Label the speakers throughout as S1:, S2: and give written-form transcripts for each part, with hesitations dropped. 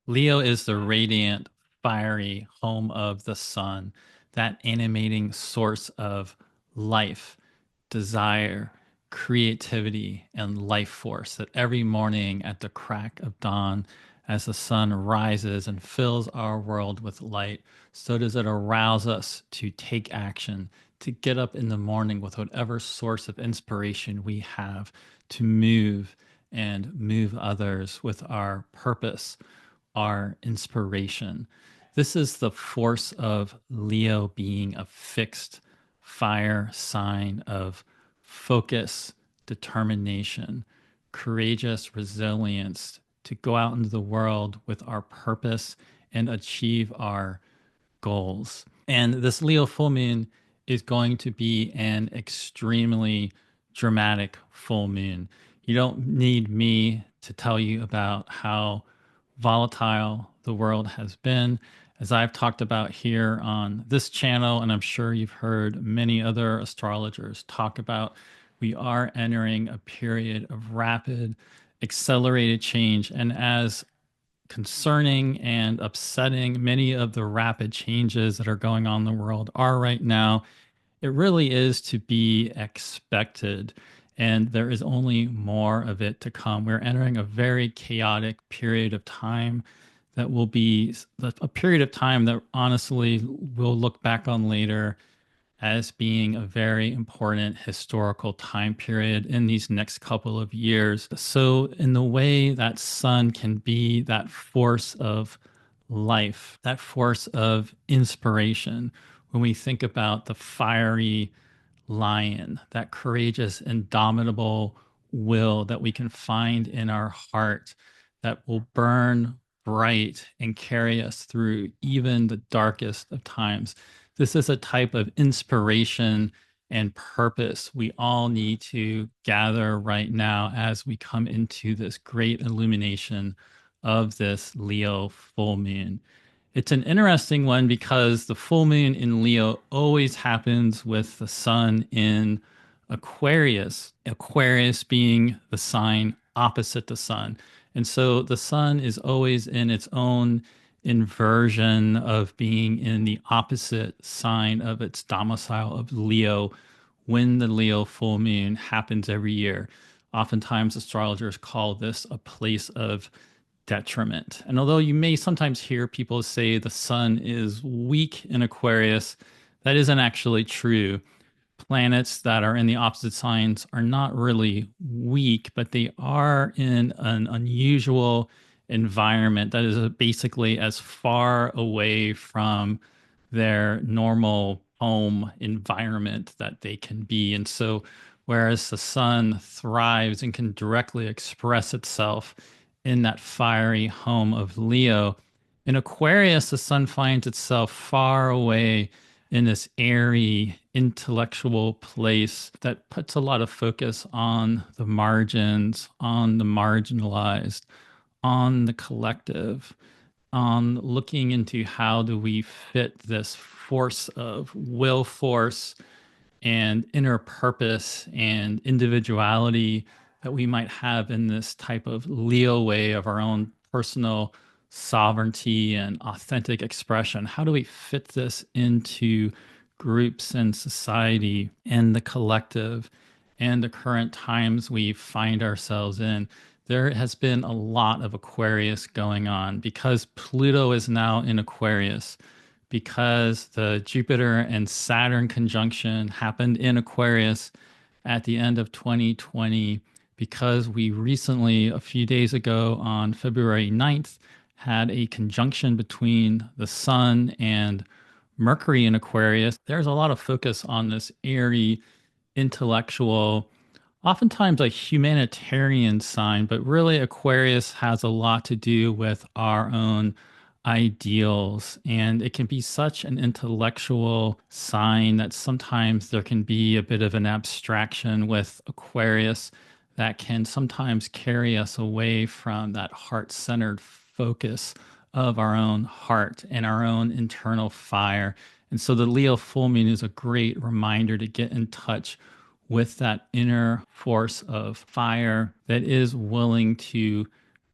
S1: Leo is the radiant, fiery home of the sun, that animating source of life, desire, creativity, and life force that every morning at the crack of dawn, as the sun rises and fills our world with light, so does it arouse us to take action, to get up in the morning with whatever source of inspiration we have, to move and move others with our purpose, our inspiration. This is the force of Leo being a fixed fire sign of focus, determination, courageous resilience to go out into the world with our purpose and achieve our goals. And this Leo full moon is going to be an extremely dramatic full moon. You don't need me to tell you about how volatile the world has been. As I've talked about here on this channel, and I'm sure you've heard many other astrologers talk about, we are entering a period of rapid, accelerated change. And as concerning and upsetting many of the rapid changes that are going on in the world are right now, it really is to be expected. And there is only more of it to come. We're entering a very chaotic period of time that will be a period of time that honestly we'll look back on later as being a very important historical time period in these next couple of years. So, in the way that sun can be that force of life, that force of inspiration, when we think about the fiery lion, that courageous, indomitable will that we can find in our heart that will burn bright and carry us through even the darkest of times. This is a type of inspiration and purpose we all need to gather right now as we come into this great illumination of this Leo full moon. It's an interesting one because the full moon in Leo always happens with the sun in Aquarius, Aquarius being the sign opposite the sun. And so the sun is always in its own inversion of being in the opposite sign of its domicile of Leo when the Leo full moon happens every year. Oftentimes, astrologers call this a place of detriment. And although you may sometimes hear people say the sun is weak in Aquarius, that isn't actually true. Planets that are in the opposite signs are not really weak, but they are in an unusual environment that is basically as far away from their normal home environment that they can be. And so, whereas the sun thrives and can directly express itself in that fiery home of Leo, in Aquarius, the sun finds itself far away in this airy, intellectual place that puts a lot of focus on the margins, on the marginalized, on the collective, on looking into how do we fit this force of will force and inner purpose and individuality that we might have in this type of Leo way of our own personal sovereignty and authentic expression. How do we fit this into groups and society and the collective and the current times we find ourselves in? There has been a lot of Aquarius going on because Pluto is now in Aquarius, because the Jupiter and Saturn conjunction happened in Aquarius at the end of 2020, because we recently, a few days ago on February 9th, had a conjunction between the Sun and Mercury in Aquarius. There's a lot of focus on this airy, intellectual, oftentimes a humanitarian sign, but really Aquarius has a lot to do with our own ideals. And it can be such an intellectual sign that sometimes there can be a bit of an abstraction with Aquarius that can sometimes carry us away from that heart centered focus of our own heart and our own internal fire. And so the Leo full moon is a great reminder to get in touch with that inner force of fire that is willing to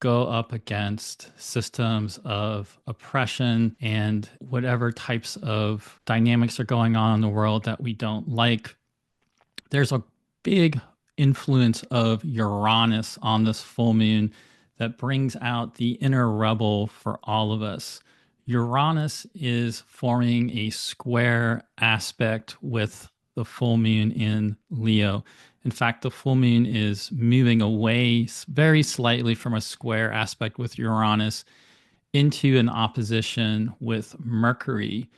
S1: go up against systems of oppression and whatever types of dynamics are going on in the world that we don't like, there's a big influence of Uranus on this full moon that brings out the inner rebel for all of us. Uranus is forming a square aspect with the full moon in Leo. In fact, the full moon is moving away very slightly from a square aspect with Uranus into an opposition with Mercury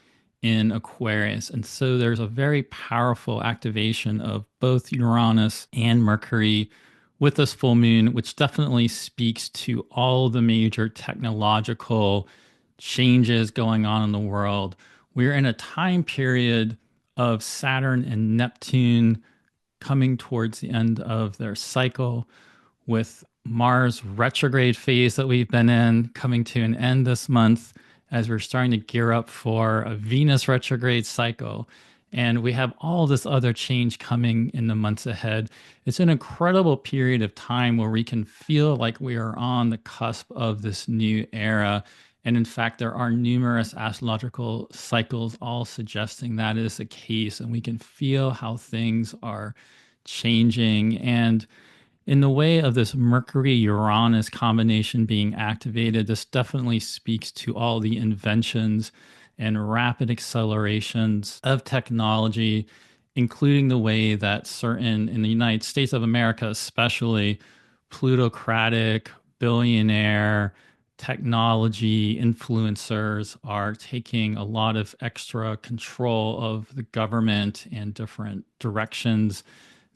S1: in Aquarius. And so there's a very powerful activation of both Uranus and Mercury with this full moon, which definitely speaks to all the major technological changes going on in the world. We're in a time period of Saturn and Neptune coming towards the end of their cycle, with Mars retrograde phase that we've been in coming to an end this month as we're starting to gear up for a Venus retrograde cycle. And we have all this other change coming in the months ahead. It's an incredible period of time where we can feel like we are on the cusp of this new era. And in fact, there are numerous astrological cycles all suggesting that is the case. And we can feel how things are changing. And in the way of this Mercury Uranus combination being activated, this definitely speaks to all the inventions and rapid accelerations of technology, including the way that certain, in the United States of America especially, plutocratic, billionaire, technology influencers are taking a lot of extra control of the government and different directions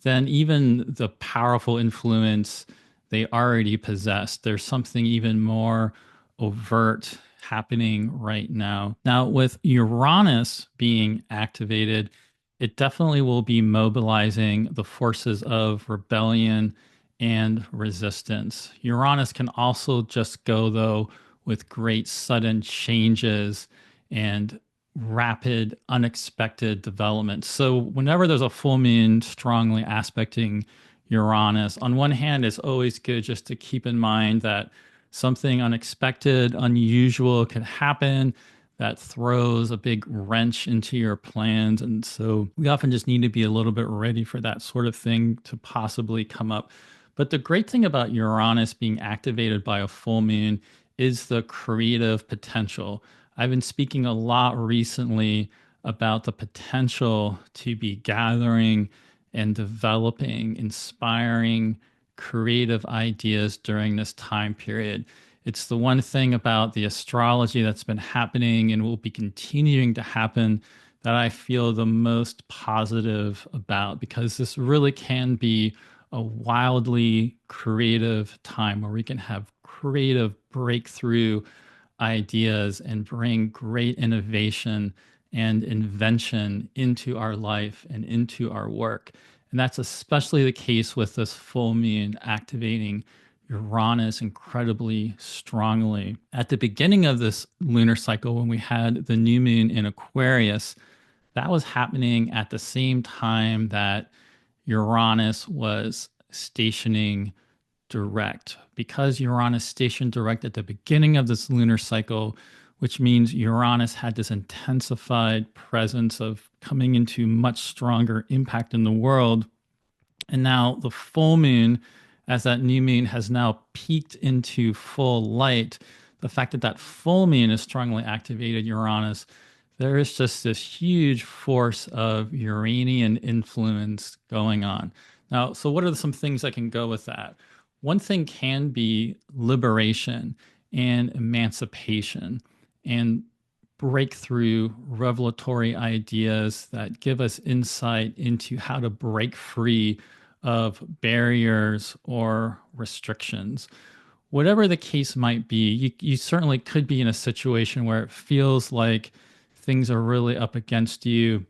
S1: than even the powerful influence they already possess. There's something even more overt happening right now. Now, with Uranus being activated, it definitely will be mobilizing the forces of rebellion and resistance. Uranus can also just go, though, with great sudden changes and rapid, unexpected development. So, whenever there's a full moon strongly aspecting Uranus, on one hand, it's always good just to keep in mind that something unexpected, unusual could happen that throws a big wrench into your plans. And so, we often just need to be a little bit ready for that sort of thing to possibly come up. But the great thing about Uranus being activated by a full moon is the creative potential. I've been speaking a lot recently about the potential to be gathering and developing inspiring creative ideas during this time period. It's the one thing about the astrology that's been happening and will be continuing to happen that I feel the most positive about, because this really can be a wildly creative time where we can have creative breakthrough ideas and bring great innovation and invention into our life and into our work. And that's especially the case with this full moon activating Uranus incredibly strongly. At the beginning of this lunar cycle, when we had the new moon in Aquarius, that was happening at the same time that Uranus was stationing direct. Because Uranus stationed direct at the beginning of this lunar cycle, which means Uranus had this intensified presence of coming into much stronger impact in the world. And now the full moon, as that new moon has now peaked into full light, the fact that that full moon is strongly activated Uranus, there is just this huge force of Uranian influence going on. Now, so what are some things that can go with that? One thing can be liberation and emancipation and breakthrough revelatory ideas that give us insight into how to break free of barriers or restrictions. Whatever the case might be, you certainly could be in a situation where it feels like things are really up against you.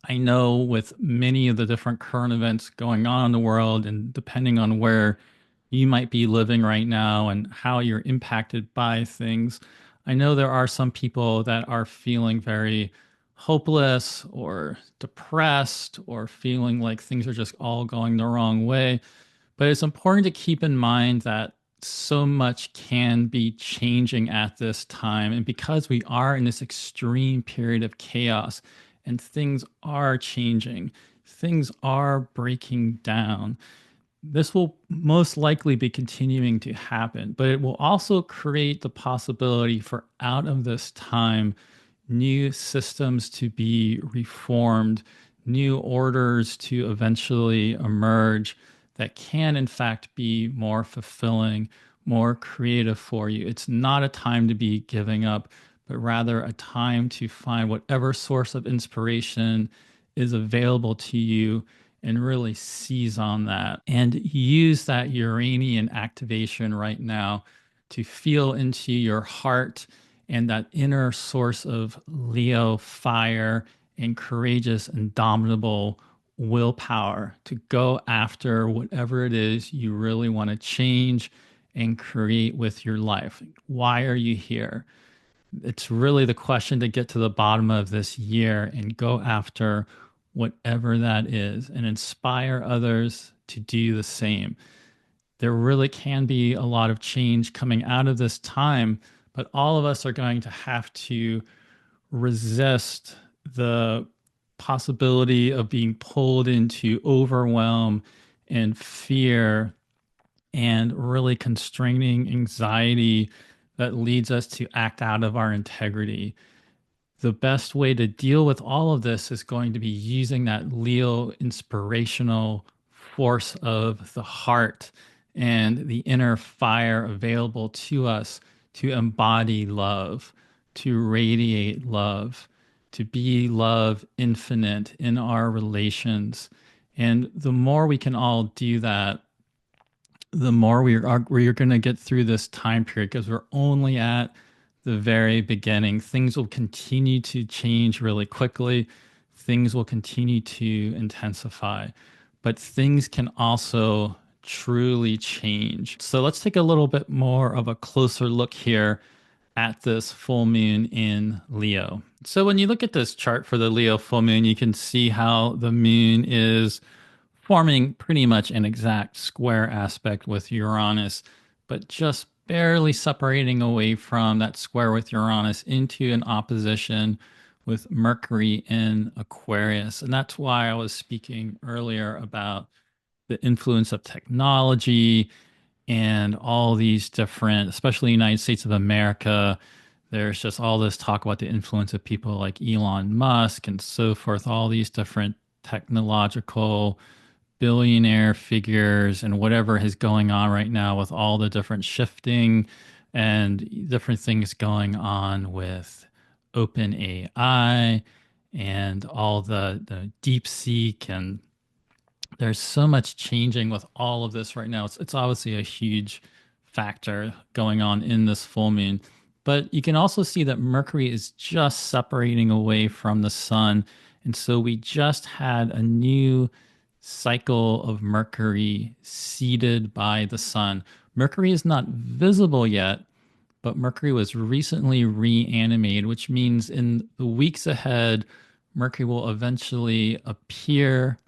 S1: I know with many of the different current events going on in the world, and depending on where you might be living right now and how you're impacted by things, I know there are some people that are feeling very hopeless or depressed or feeling like things are just all going the wrong way. But it's important to keep in mind that so much can be changing at this time. And because we are in this extreme period of chaos and things are changing, things are breaking down, this will most likely be continuing to happen, but it will also create the possibility for out of this time new systems to be reformed, new orders to eventually emerge that can, in fact, be more fulfilling, more creative for you. It's not a time to be giving up, but rather a time to find whatever source of inspiration is available to you and really seize on that and use that Uranian activation right now to feel into your heart and that inner source of Leo fire and courageous, indomitable willpower to go after whatever it is you really want to change and create with your life. Why are you here? It's really the question to get to the bottom of this year and go after whatever that is and inspire others to do the same. There really can be a lot of change coming out of this time, but all of us are going to have to resist the possibility of being pulled into overwhelm and fear and really constraining anxiety that leads us to act out of our integrity. The best way to deal with all of this is going to be using that Leo inspirational force of the heart and the inner fire available to us to embody love, to radiate love, to be love infinite in our relations. And the more we can all do that, the more we're going to get through this time period because we're only at the very beginning. Things will continue to change really quickly. Things will continue to intensify, but things can also truly change. So let's take a little bit more of a closer look here at this full moon in Leo. So when you look at this chart for the Leo full moon, you can see how the moon is forming pretty much an exact square aspect with Uranus, but just barely separating away from that square with Uranus into an opposition with Mercury in Aquarius. And that's why I was speaking earlier about the influence of technology and all these different, especially United States of America. There's just all this talk about the influence of people like Elon Musk and so forth, all these different technological billionaire figures and whatever is going on right now with all the different shifting and different things going on with open AI and all the deep seek, and there's so much changing with all of this right now. It's obviously a huge factor going on in this full moon. But you can also see that Mercury is just separating away from the sun. And so we just had a new cycle of Mercury seeded by the sun. Mercury is not visible yet, but Mercury was recently reanimated, which means in the weeks ahead, Mercury will eventually appear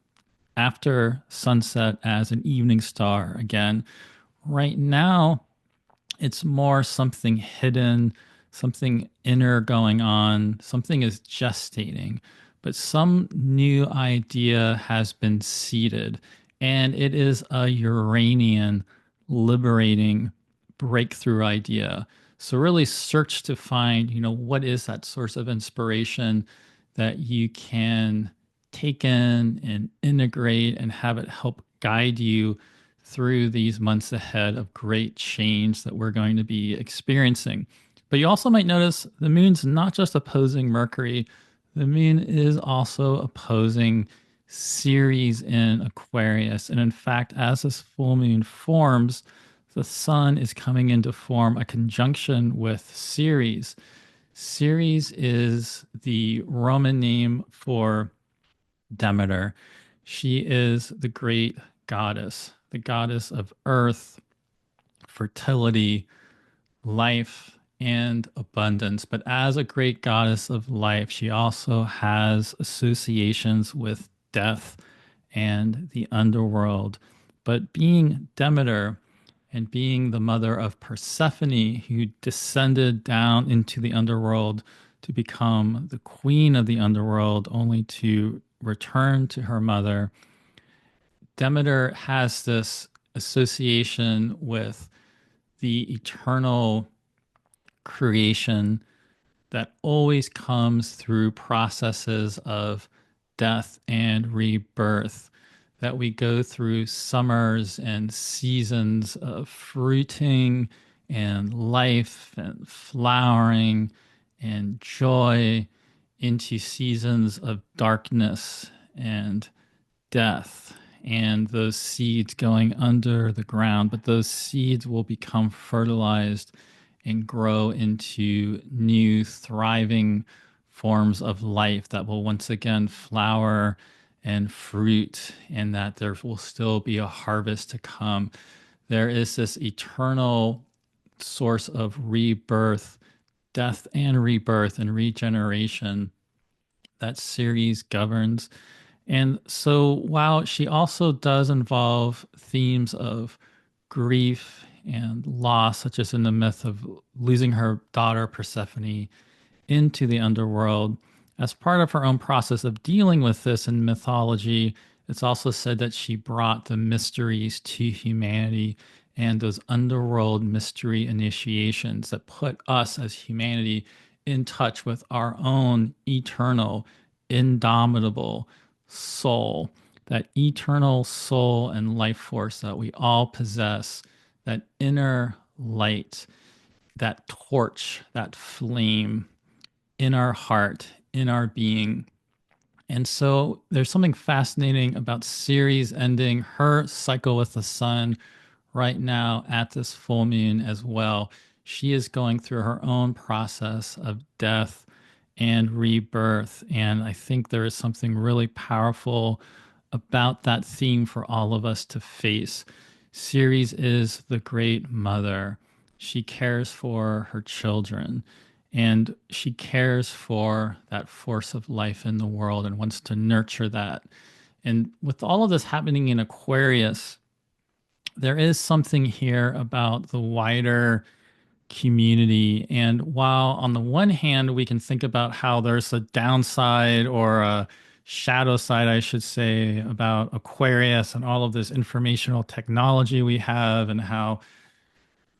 S1: after sunset as an evening star again. Right now, it's more something hidden, something inner going on, something is gestating, but some new idea has been seeded, and it is a Uranian liberating breakthrough idea. So really search to find, what is that source of inspiration that you can take in and integrate and have it help guide you through these months ahead of great change that we're going to be experiencing. But you also might notice the moon's not just opposing Mercury, the moon is also opposing Ceres in Aquarius. And in fact, as this full moon forms, the sun is coming in to form a conjunction with Ceres. Ceres is the Roman name for Demeter. She is the great goddess, the goddess of earth, fertility, life, and abundance. But as a great goddess of life, she also has associations with death and the underworld. But being Demeter and being the mother of Persephone, who descended down into the underworld to become the queen of the underworld, only to return to her mother. Demeter has this association with the eternal creation that always comes through processes of death and rebirth, that we go through summers and seasons of fruiting and life and flowering and joy into seasons of darkness and death, and those seeds going under the ground, but those seeds will become fertilized and grow into new thriving forms of life that will once again flower and fruit, and that there will still be a harvest to come. There is this eternal source of rebirth, death and rebirth and regeneration that Ceres governs. And so while she also does involve themes of grief and loss, such as in the myth of losing her daughter Persephone into the underworld, as part of her own process of dealing with this in mythology, it's also said that she brought the mysteries to humanity and those underworld mystery initiations that put us as humanity in touch with our own eternal, indomitable soul, that eternal soul and life force that we all possess, that inner light, that torch, that flame in our heart, in our being. And so there's something fascinating about Ceres ending her cycle with the sun right now at this full moon as well. She is going through her own process of death and rebirth. And I think there is something really powerful about that theme for all of us to face. Ceres is the great mother. She cares for her children, and she cares for that force of life in the world and wants to nurture that. And with all of this happening in Aquarius, there is something here about the wider community. And while on the one hand, we can think about how there's a downside or a shadow side, I should say, about Aquarius and all of this informational technology we have, and how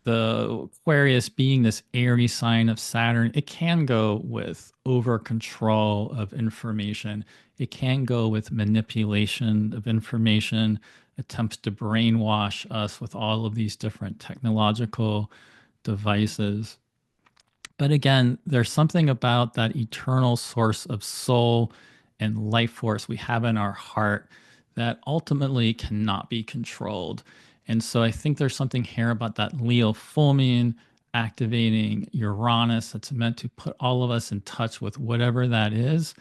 S1: the Aquarius being this Aries sign of Saturn, it can go with over control of information. It can go with manipulation of information, attempts to brainwash us with all of these different technological devices. But again, there's something about that eternal source of soul and life force we have in our heart that ultimately cannot be controlled. And so I think there's something here about that Leo full moon activating Uranus that's meant to put all of us in touch with whatever that is,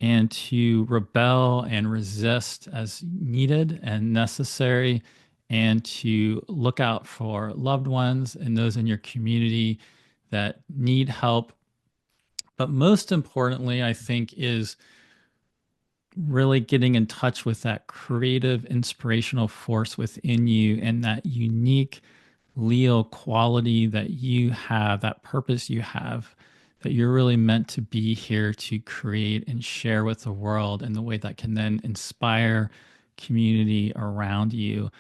S1: and to rebel and resist as needed and necessary, and to look out for loved ones and those in your community that need help. But most importantly, I think, is really getting in touch with that creative, inspirational force within you and that unique Leo quality that you have, that purpose you have, that you're really meant to be here to create and share with the world in the way that can then inspire community around you.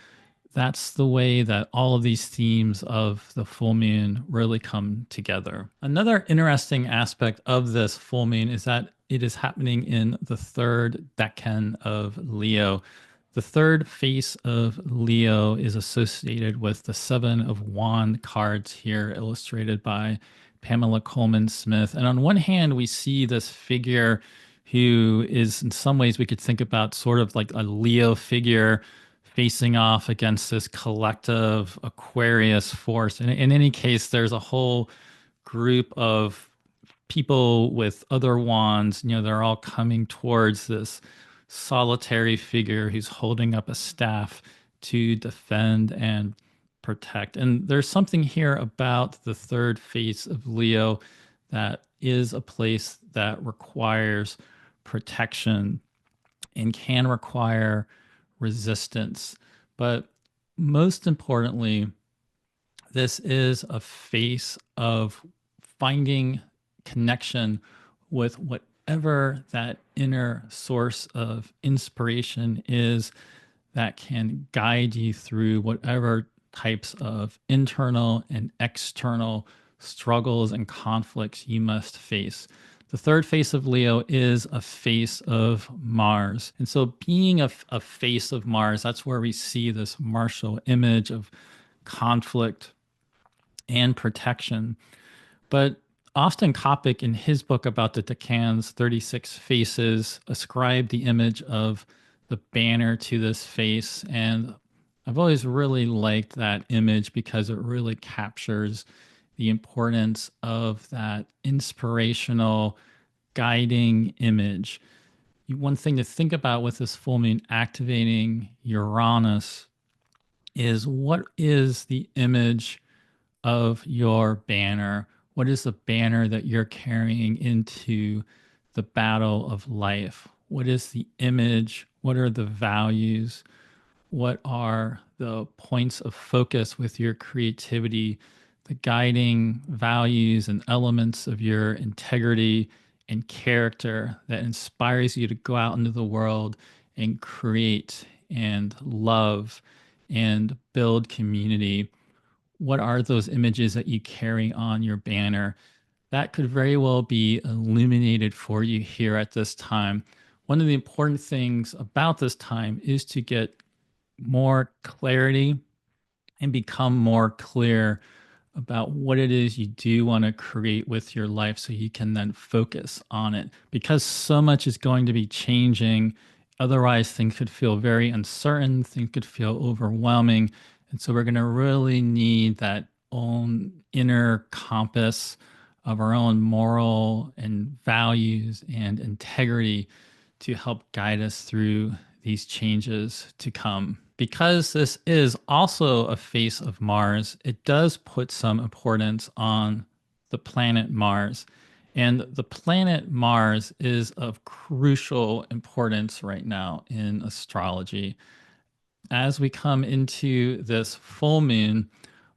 S1: That's the way that all of these themes of the full moon really come together. Another interesting aspect of this full moon is that it is happening in the third decan of Leo. The third face of Leo is associated with the Seven of Wands cards here, illustrated by Pamela Coleman Smith. And on one hand, we see this figure who is, in some ways, we could think about sort of like a Leo figure facing off against this collective Aquarius force. And in any case, there's a whole group of people with other wands, they're all coming towards this solitary figure who's holding up a staff to defend and protect. And there's something here about the third face of Leo that is a place that requires protection and can require resistance. But most importantly, This is a phase of finding connection with whatever that inner source of inspiration is that can guide you through whatever types of internal and external struggles and conflicts you must face. The third face of Leo is a face of Mars. And so, being a face of Mars, that's where we see this martial image of conflict and protection. But Austin Coppock, in his book about the Decan's 36 faces, ascribed the image of the banner to this face. And I've always really liked that image because it really captures the importance of that inspirational, guiding image. One thing to think about with this full moon activating Uranus is, what is the image of your banner? What is the banner that you're carrying into the battle of life? What is the image? What are the values? What are the points of focus with your creativity, the guiding values and elements of your integrity and character that inspires you to go out into the world and create and love and build community? What are those images that you carry on your banner? That could very well be illuminated for you here at this time. One of the important things about this time is to get more clarity and become more clear about what it is you do want to create with your life so you can then focus on it, because so much is going to be changing. Otherwise, things could feel very uncertain, things could feel overwhelming. And so we're going to really need that own inner compass of our own moral and values and integrity to help guide us through these changes to come. Because this is also a face of Mars, it does put some importance on the planet Mars. And the planet Mars is of crucial importance right now in astrology. As we come into this full moon,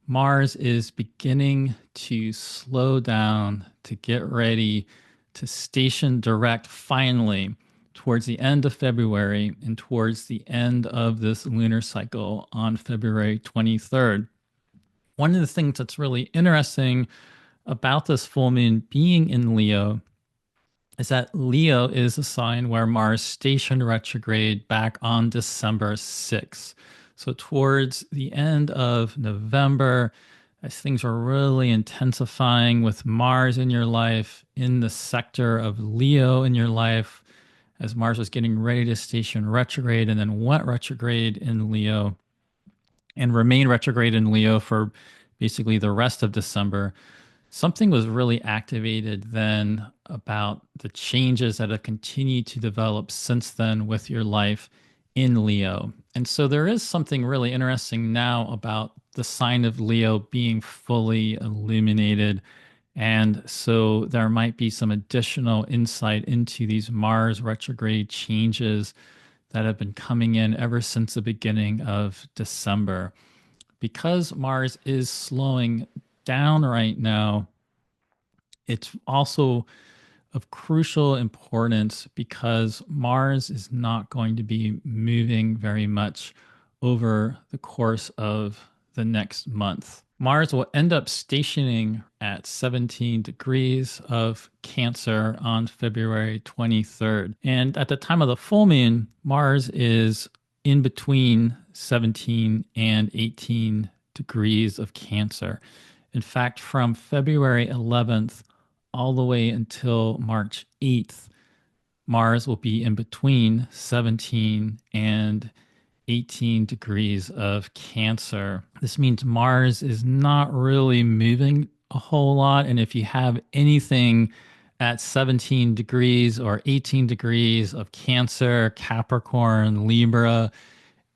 S1: Mars is beginning to slow down, to get ready to station direct finally towards the end of February and towards the end of this lunar cycle on February 23rd. One of the things that's really interesting about this full moon being in Leo is that Leo is a sign where Mars stationed retrograde back on December 6th. So towards the end of November, as things are really intensifying with Mars in your life, in the sector of Leo in your life, as Mars was getting ready to station retrograde and then went retrograde in Leo and remain retrograde in Leo for basically the rest of December, something was really activated then about the changes that have continued to develop since then with your life in Leo. And so there is something really interesting now about the sign of Leo being fully illuminated. And so there might be some additional insight into these Mars retrograde changes that have been coming in ever since the beginning of December. Because Mars is slowing down right now, it's also of crucial importance because Mars is not going to be moving very much over the course of the next month. Mars will end up stationing at 17 degrees of Cancer on February 23rd. And at the time of the full moon, Mars is in between 17 and 18 degrees of Cancer. In fact, from February 11th all the way until March 8th, Mars will be in between 17 and 18 degrees of Cancer. This means Mars is not really moving a whole lot. And if you have anything at 17 degrees or 18 degrees of Cancer, Capricorn, Libra,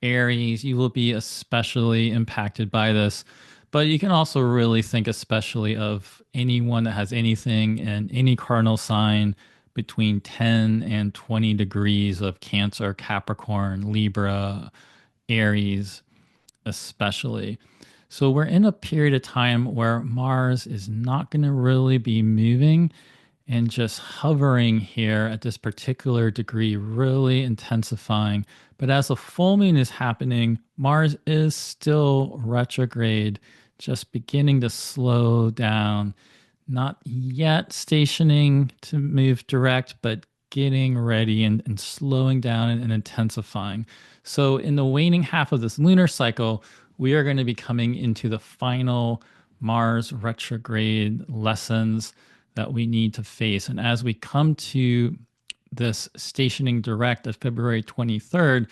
S1: Aries, you will be especially impacted by this. But you can also really think especially of anyone that has anything in any cardinal sign between 10 and 20 degrees of Cancer, Capricorn, Libra, Aries, especially. So we're in a period of time where Mars is not going to really be moving and just hovering here at this particular degree, really intensifying. But as the full moon is happening, Mars is still retrograde, just beginning to slow down, not yet stationing to move direct, but getting ready and slowing down and intensifying. So, in the waning half of this lunar cycle, we are going to be coming into the final Mars retrograde lessons that we need to face. And as we come to this stationing direct of February 23rd,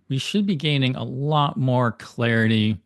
S1: we should be gaining a lot more clarity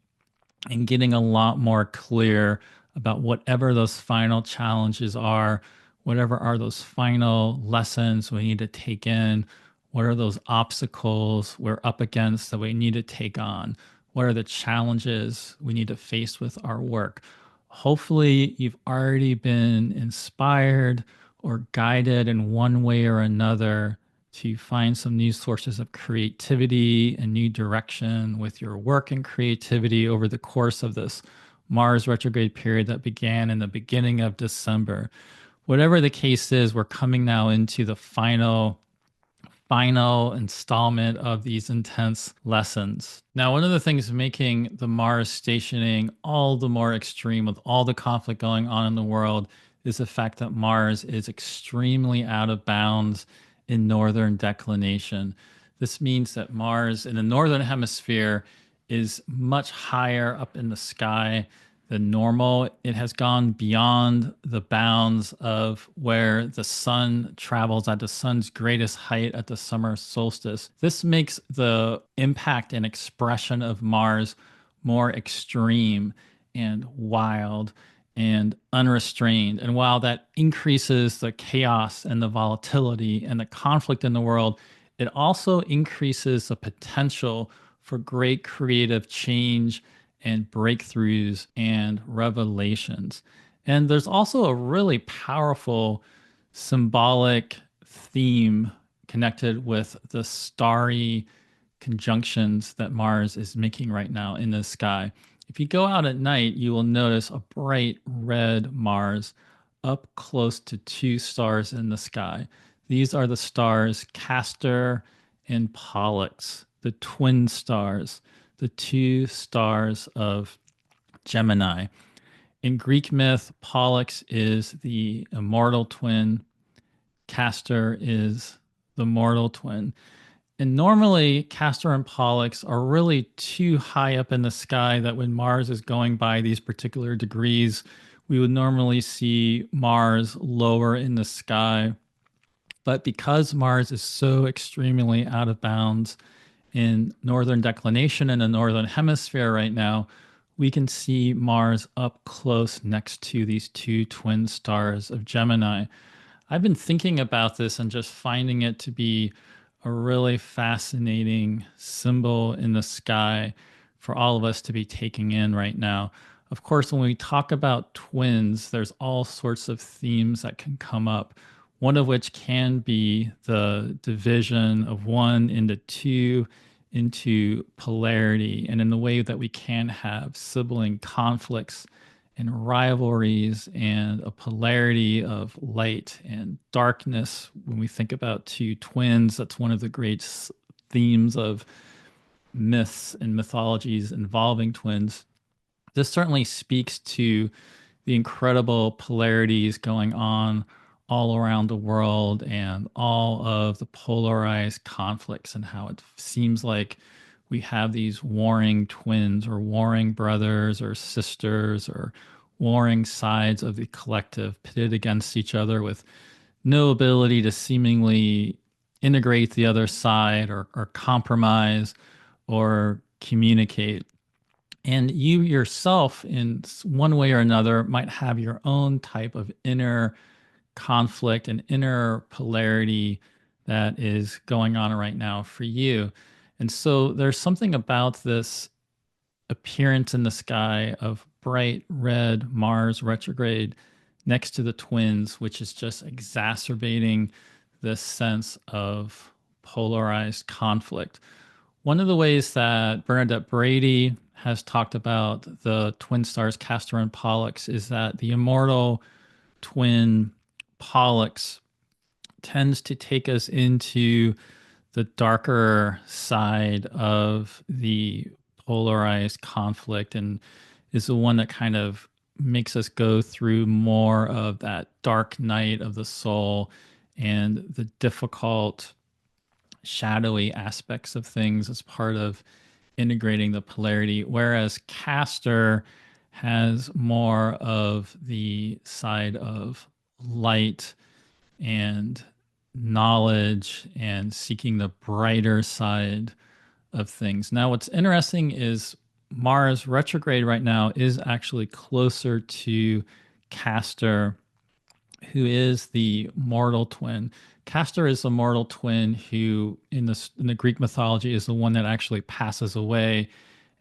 S1: and getting a lot more clear about whatever those final challenges are, whatever are those final lessons we need to take in, what are those obstacles we're up against that we need to take on, what are the challenges we need to face with our work. Hopefully, you've already been inspired or guided in one way or another to find some new sources of creativity and new direction with your work and creativity over the course of this Mars retrograde period that began in the beginning of December. Whatever the case is, we're coming now into the final installment of these intense lessons. Now, one of the things making the Mars stationing all the more extreme with all the conflict going on in the world is the fact that Mars is extremely out of bounds in northern declination. This means that Mars in the northern hemisphere is much higher up in the sky than normal. It has gone beyond the bounds of where the sun travels at the sun's greatest height at the summer solstice. This makes the impact and expression of Mars more extreme and wild and unrestrained. And while that increases the chaos and the volatility and the conflict in the world, it also increases the potential for great creative change and breakthroughs and revelations. And there's also a really powerful symbolic theme connected with the starry conjunctions that Mars is making right now in the sky. If you go out at night, you will notice a bright red Mars up close to two stars in the sky. These are the stars Castor and Pollux, the twin stars, the two stars of Gemini. In Greek myth, Pollux is the immortal twin, Castor is the mortal twin. And normally, Castor and Pollux are really too high up in the sky that when Mars is going by these particular degrees, we would normally see Mars lower in the sky. But because Mars is so extremely out of bounds in northern declination in the northern hemisphere right now, we can see Mars up close next to these two twin stars of Gemini. I've been thinking about this and just finding it to be a really fascinating symbol in the sky for all of us to be taking in right now. Of course, when we talk about twins, there's all sorts of themes that can come up, one of which can be the division of one into two, into polarity, and in the way that we can have sibling conflicts and rivalries and a polarity of light and darkness. When we think about two twins, that's one of the great themes of myths and mythologies involving twins. This certainly speaks to the incredible polarities going on all around the world and all of the polarized conflicts and how it seems like we have these warring twins or warring brothers or sisters or warring sides of the collective pitted against each other with no ability to seemingly integrate the other side or compromise or communicate. And you yourself, in one way or another, might have your own type of inner conflict and inner polarity that is going on right now for you. And so there's something about this appearance in the sky of bright red Mars retrograde next to the twins, which is just exacerbating this sense of polarized conflict. One of the ways that Bernadette Brady has talked about the twin stars Castor and Pollux is that the immortal twin Pollux tends to take us into the darker side of the polarized conflict and is the one that kind of makes us go through more of that dark night of the soul and the difficult, shadowy aspects of things as part of integrating the polarity. Whereas Castor has more of the side of light and knowledge and seeking the brighter side of things. Now, what's interesting is Mars retrograde right now is actually closer to Castor, who is the mortal twin. Castor is the mortal twin who, in the Greek mythology, is the one that actually passes away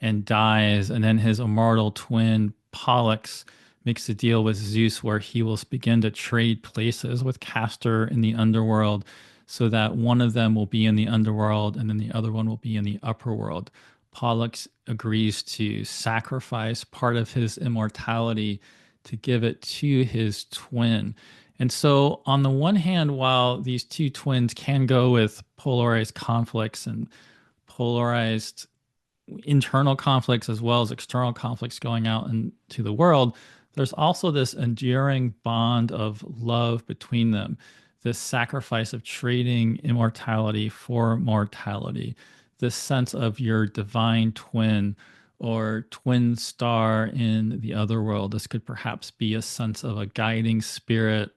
S1: and dies, and then his immortal twin Pollux makes a deal with Zeus where he will begin to trade places with Castor in the underworld, so that one of them will be in the underworld and then the other one will be in the upper world. Pollux agrees to sacrifice part of his immortality to give it to his twin. And so, on the one hand, while these two twins can go with polarized conflicts and polarized internal conflicts as well as external conflicts going out into the world, there's also this enduring bond of love between them, this sacrifice of trading immortality for mortality, this sense of your divine twin or twin star in the other world. This could perhaps be a sense of a guiding spirit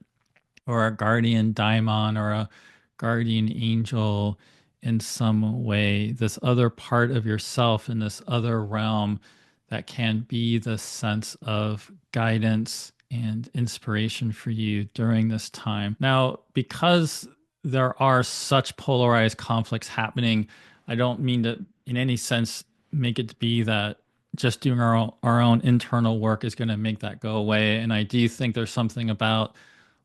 S1: or a guardian daimon or a guardian angel in some way, this other part of yourself in this other realm that can be the sense of guidance and inspiration for you during this time. Now, because there are such polarized conflicts happening, I don't mean to, in any sense, make it to be that just doing our own internal work is going to make that go away. And I do think there's something about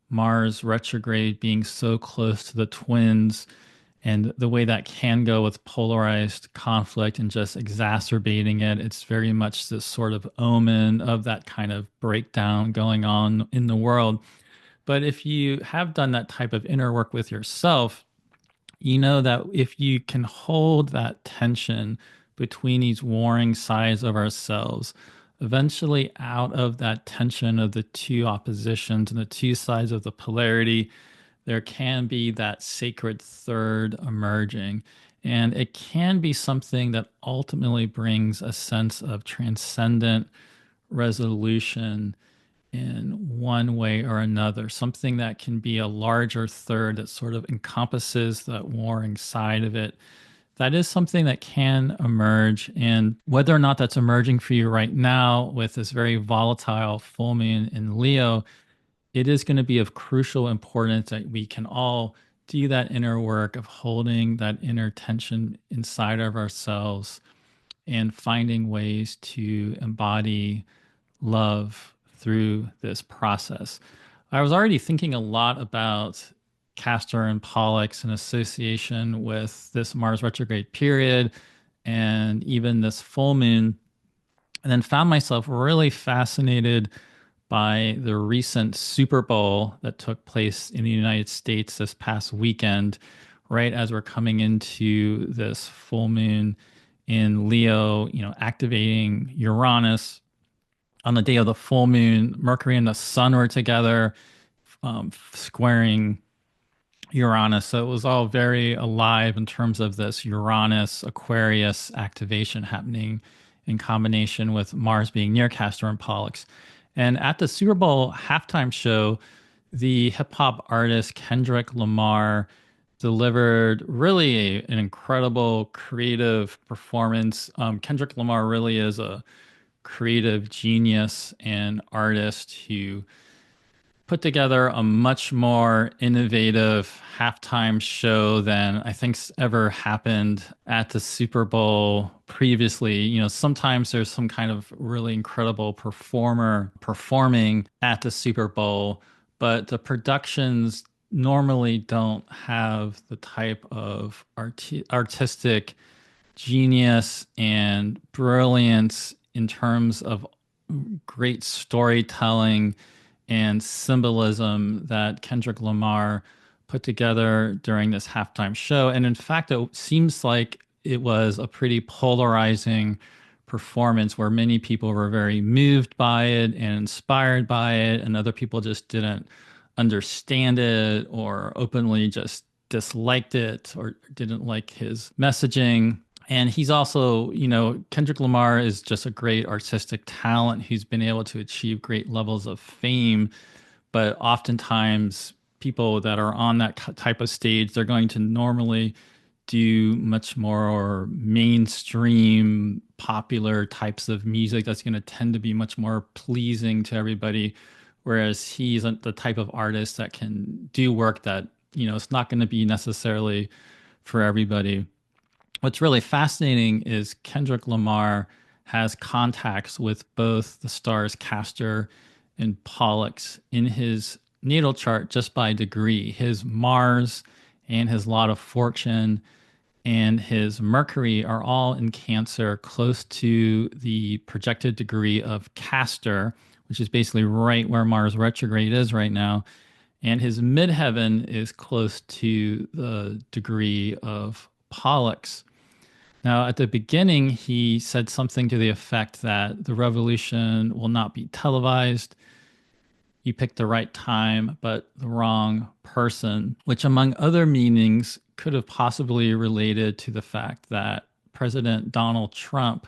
S1: Mars retrograde being so close to the twins and the way that can go with polarized conflict and just exacerbating it. It's very much this sort of omen of that kind of breakdown going on in the world. But if you have done that type of inner work with yourself, you know that if you can hold that tension between these warring sides of ourselves, eventually out of that tension of the two oppositions and the two sides of the polarity, there can be that sacred third emerging. And it can be something that ultimately brings a sense of transcendent resolution in one way or another, something that can be a larger third that sort of encompasses that warring side of it. That is something that can emerge. And whether or not that's emerging for you right now with this very volatile full moon in Leo, it is going to be of crucial importance that we can all do that inner work of holding that inner tension inside of ourselves and finding ways to embody love through this process. I was already thinking a lot about Castor and Pollux in association with this Mars retrograde period and even this full moon, and then found myself really fascinated by the recent Super Bowl that took place in the United States this past weekend, right as we're coming into this full moon in Leo, activating Uranus. On the day of the full moon, Mercury and the sun were together, squaring Uranus. So it was all very alive in terms of this Uranus Aquarius activation happening in combination with Mars being near Castor and Pollux. And at the Super Bowl halftime show, the hip hop artist Kendrick Lamar delivered really an incredible creative performance. Kendrick Lamar really is a creative genius and artist who put together a much more innovative halftime show than I think's ever happened at the Super Bowl previously. Sometimes there's some kind of really incredible performer performing at the Super Bowl, but the productions normally don't have the type of artistic genius and brilliance in terms of great storytelling and symbolism that Kendrick Lamar put together during this halftime show. And in fact, it seems like it was a pretty polarizing performance where many people were very moved by it and inspired by it, and other people just didn't understand it or openly just disliked it or didn't like his messaging. And he's also, Kendrick Lamar is just a great artistic talent who's been able to achieve great levels of fame. But oftentimes, people that are on that type of stage, they're going to normally do much more mainstream, popular types of music that's going to tend to be much more pleasing to everybody. Whereas he's the type of artist that can do work that, it's not going to be necessarily for everybody. What's really fascinating is Kendrick Lamar has contacts with both the stars Castor and Pollux in his natal chart just by degree. His Mars and his lot of fortune and his Mercury are all in Cancer, close to the projected degree of Castor, which is basically right where Mars retrograde is right now. And his midheaven is close to the degree of Pollux. Now, at the beginning, he said something to the effect that the revolution will not be televised. You picked the right time, but the wrong person, which, among other meanings, could have possibly related to the fact that President Donald Trump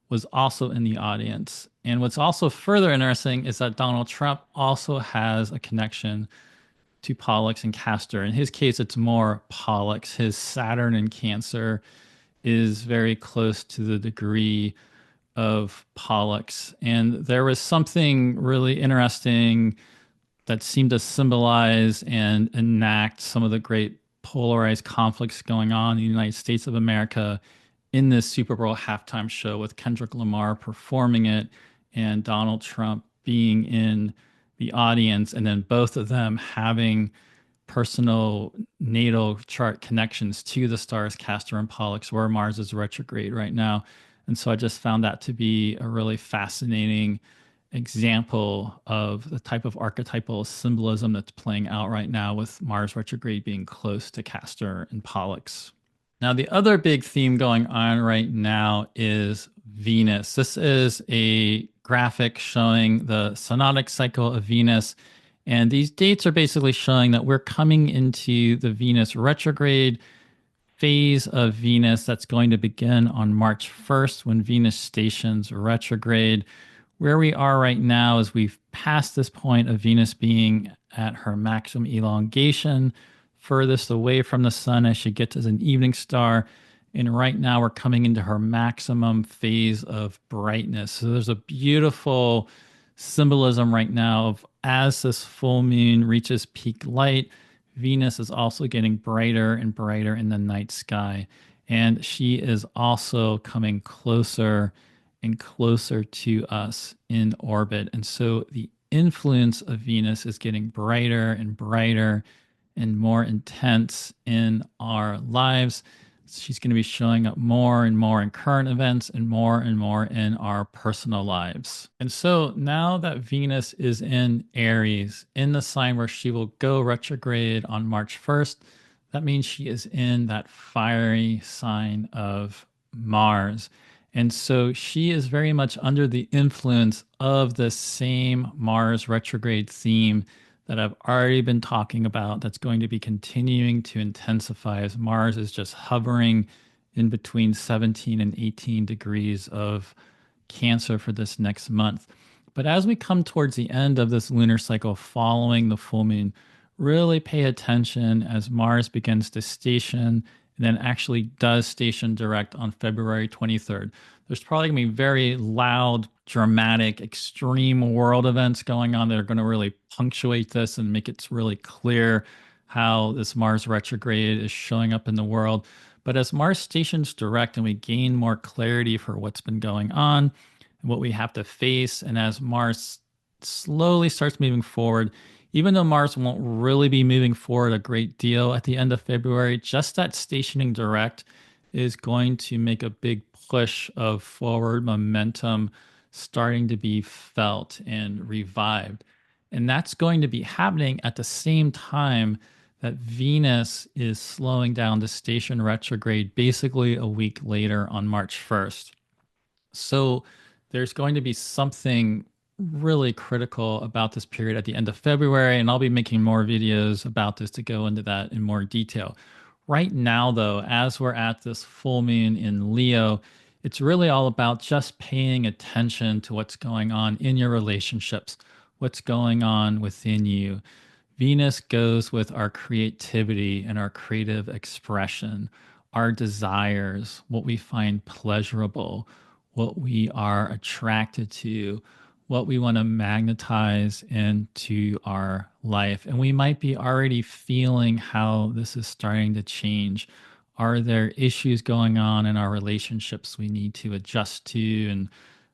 S1: was also in the audience. And what's also further interesting is that Donald Trump also has a connection to Pollux and Castor. In his case, it's more Pollux. His Saturn in Cancer is very close to the degree of Pollux. And there was something really interesting that seemed to symbolize and enact some of the great polarized conflicts going on in the United States of America in this Super Bowl halftime show, with Kendrick Lamar performing it and Donald Trump being in the audience, and then both of them having personal natal chart connections to the stars Castor and Pollux, where Mars is retrograde right now. And so I just found that to be a really fascinating example of the type of archetypal symbolism that's playing out right now, with Mars retrograde being close to Castor and Pollux. Now, the other big theme going on right now is Venus. This is a graphic showing the synodic cycle of Venus. And these dates are basically showing that we're coming into the Venus retrograde phase of Venus that's going to begin on March 1st, when Venus stations retrograde. Where we are right now is we've passed this point of Venus being at her maximum elongation, furthest away from the sun as she gets as an evening star. And right now we're coming into her maximum phase of brightness. So there's a beautiful symbolism right now of, as this full moon reaches peak light, Venus is also getting brighter and brighter in the night sky. And she is also coming closer and closer to us in orbit. And so the influence of Venus is getting brighter and brighter and more intense in our lives. She's going to be showing up more and more in current events and more in our personal lives. And so now that Venus is in Aries, in the sign where she will go retrograde on March 1st, that means she is in that fiery sign of Mars. And so she is very much under the influence of the same Mars retrograde theme that I've already been talking about, that's going to be continuing to intensify as Mars is just hovering in between 17 and 18 degrees of Cancer for this next month. But as we come towards the end of this lunar cycle following the full moon, really pay attention as Mars begins to station and then actually does station direct on February 23rd. There's probably going to be very loud, dramatic, extreme world events going on that are going to really punctuate this and make it really clear how this Mars retrograde is showing up in the world. But as Mars stations direct and we gain more clarity for what's been going on and what we have to face, and as Mars slowly starts moving forward, even though Mars won't really be moving forward a great deal at the end of February, just that stationing direct is going to make a big push of forward momentum starting to be felt and revived. And that's going to be happening at the same time that Venus is slowing down to station retrograde basically a week later on March 1st. So there's going to be something really critical about this period at the end of February, and I'll be making more videos about this to go into that in more detail. Right now, though, as we're at this full moon in Leo, it's really all about just paying attention to what's going on in your relationships, what's going on within you. Venus goes with our creativity and our creative expression, our desires, what we find pleasurable, what we are attracted to, what we want to magnetize into our life. And we might be already feeling how this is starting to change. Are there issues going on in our relationships we need to adjust to and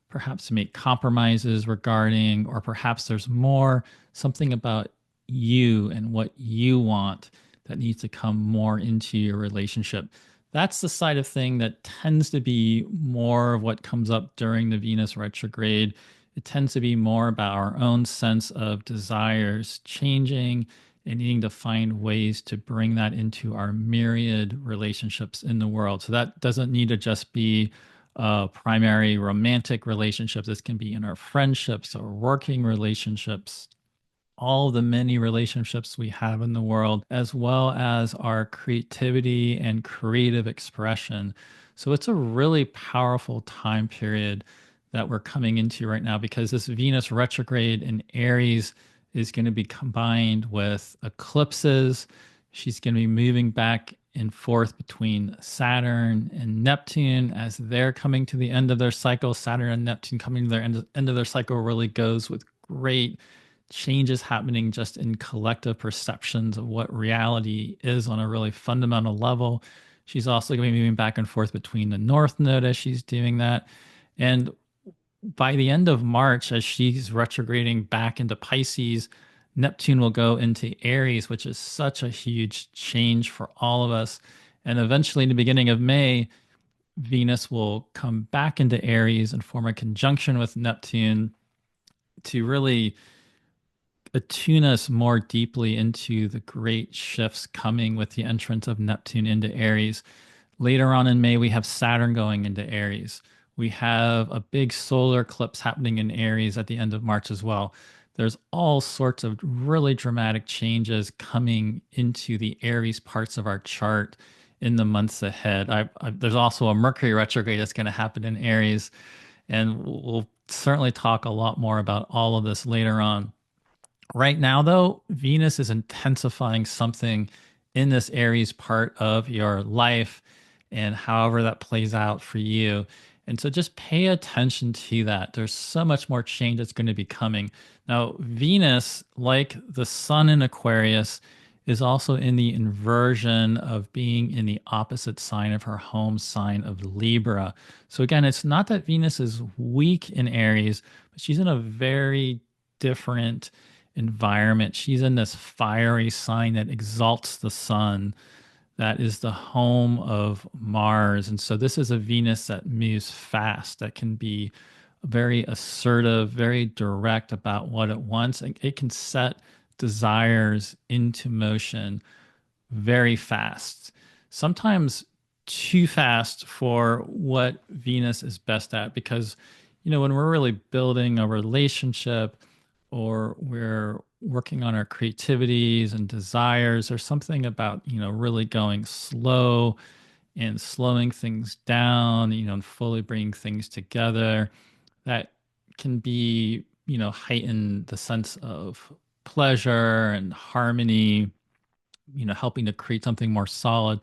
S1: perhaps make compromises regarding, or perhaps there's more something about you and what you want that needs to come more into your relationship. That's the side of thing that tends to be more of what comes up during the Venus retrograde. It tends to be more about our own sense of desires changing and needing to find ways to bring that into our myriad relationships in the world. So that doesn't need to just be primary romantic relationships. This can be in our friendships or working relationships, all the many relationships we have in the world, as well as our creativity and creative expression. So it's a really powerful time period that we're coming into right now because this Venus retrograde in Aries is going to be combined with eclipses. She's going to be moving back and forth between Saturn and Neptune as they're coming to the end of their cycle. Saturn and Neptune coming to their end of their cycle really goes with great changes happening just in collective perceptions of what reality is on a really fundamental level. She's also going to be moving back and forth between the North Node as she's doing that. And by the end of March, as she's retrograding back into Pisces, Neptune will go into Aries, which is such a huge change for all of us. And eventually, in the beginning of May, Venus will come back into Aries and form a conjunction with Neptune to really attune us more deeply into the great shifts coming with the entrance of Neptune into Aries. Later on in May, we have Saturn going into Aries. We have a big solar eclipse happening in Aries at the end of March as well. There's all sorts of really dramatic changes coming into the Aries parts of our chart in the months ahead. There's also a Mercury retrograde that's going to happen in Aries, and we'll certainly talk a lot more about all of this later on. Right now, though, Venus is intensifying something in this Aries part of your life and however that plays out for you. And so just pay attention to that. There's so much more change that's going to be coming. Now, Venus, like the sun in Aquarius, is also in the inversion of being in the opposite sign of her home sign of Libra. So again, it's not that Venus is weak in Aries, but she's in a very different environment. She's in this fiery sign that exalts the sun, that is the home of Mars. And so this is a Venus that moves fast, that can be very assertive, very direct about what it wants. And it can set desires into motion very fast, sometimes too fast for what Venus is best at. Because, when we're really building a relationship, or we're working on our creativities and desires, there's something about, really going slow and slowing things down, and fully bringing things together that can be, heighten the sense of pleasure and harmony, helping to create something more solid.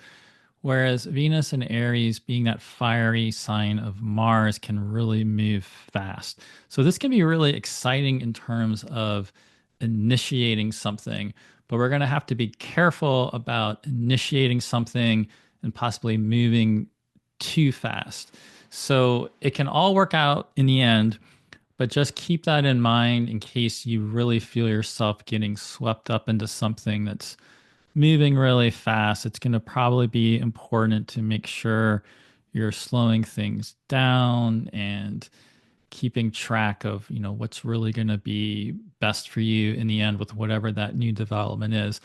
S1: Whereas Venus and Aries, being that fiery sign of Mars, can really move fast. So this can be really exciting in terms of initiating something, but we're going to have to be careful about initiating something and possibly moving too fast. So it can all work out in the end, but just keep that in mind in case you really feel yourself getting swept up into something that's moving really fast. It's going to probably be important to make sure you're slowing things down and keeping track of, what's really going to be best for you in the end with whatever that new development is.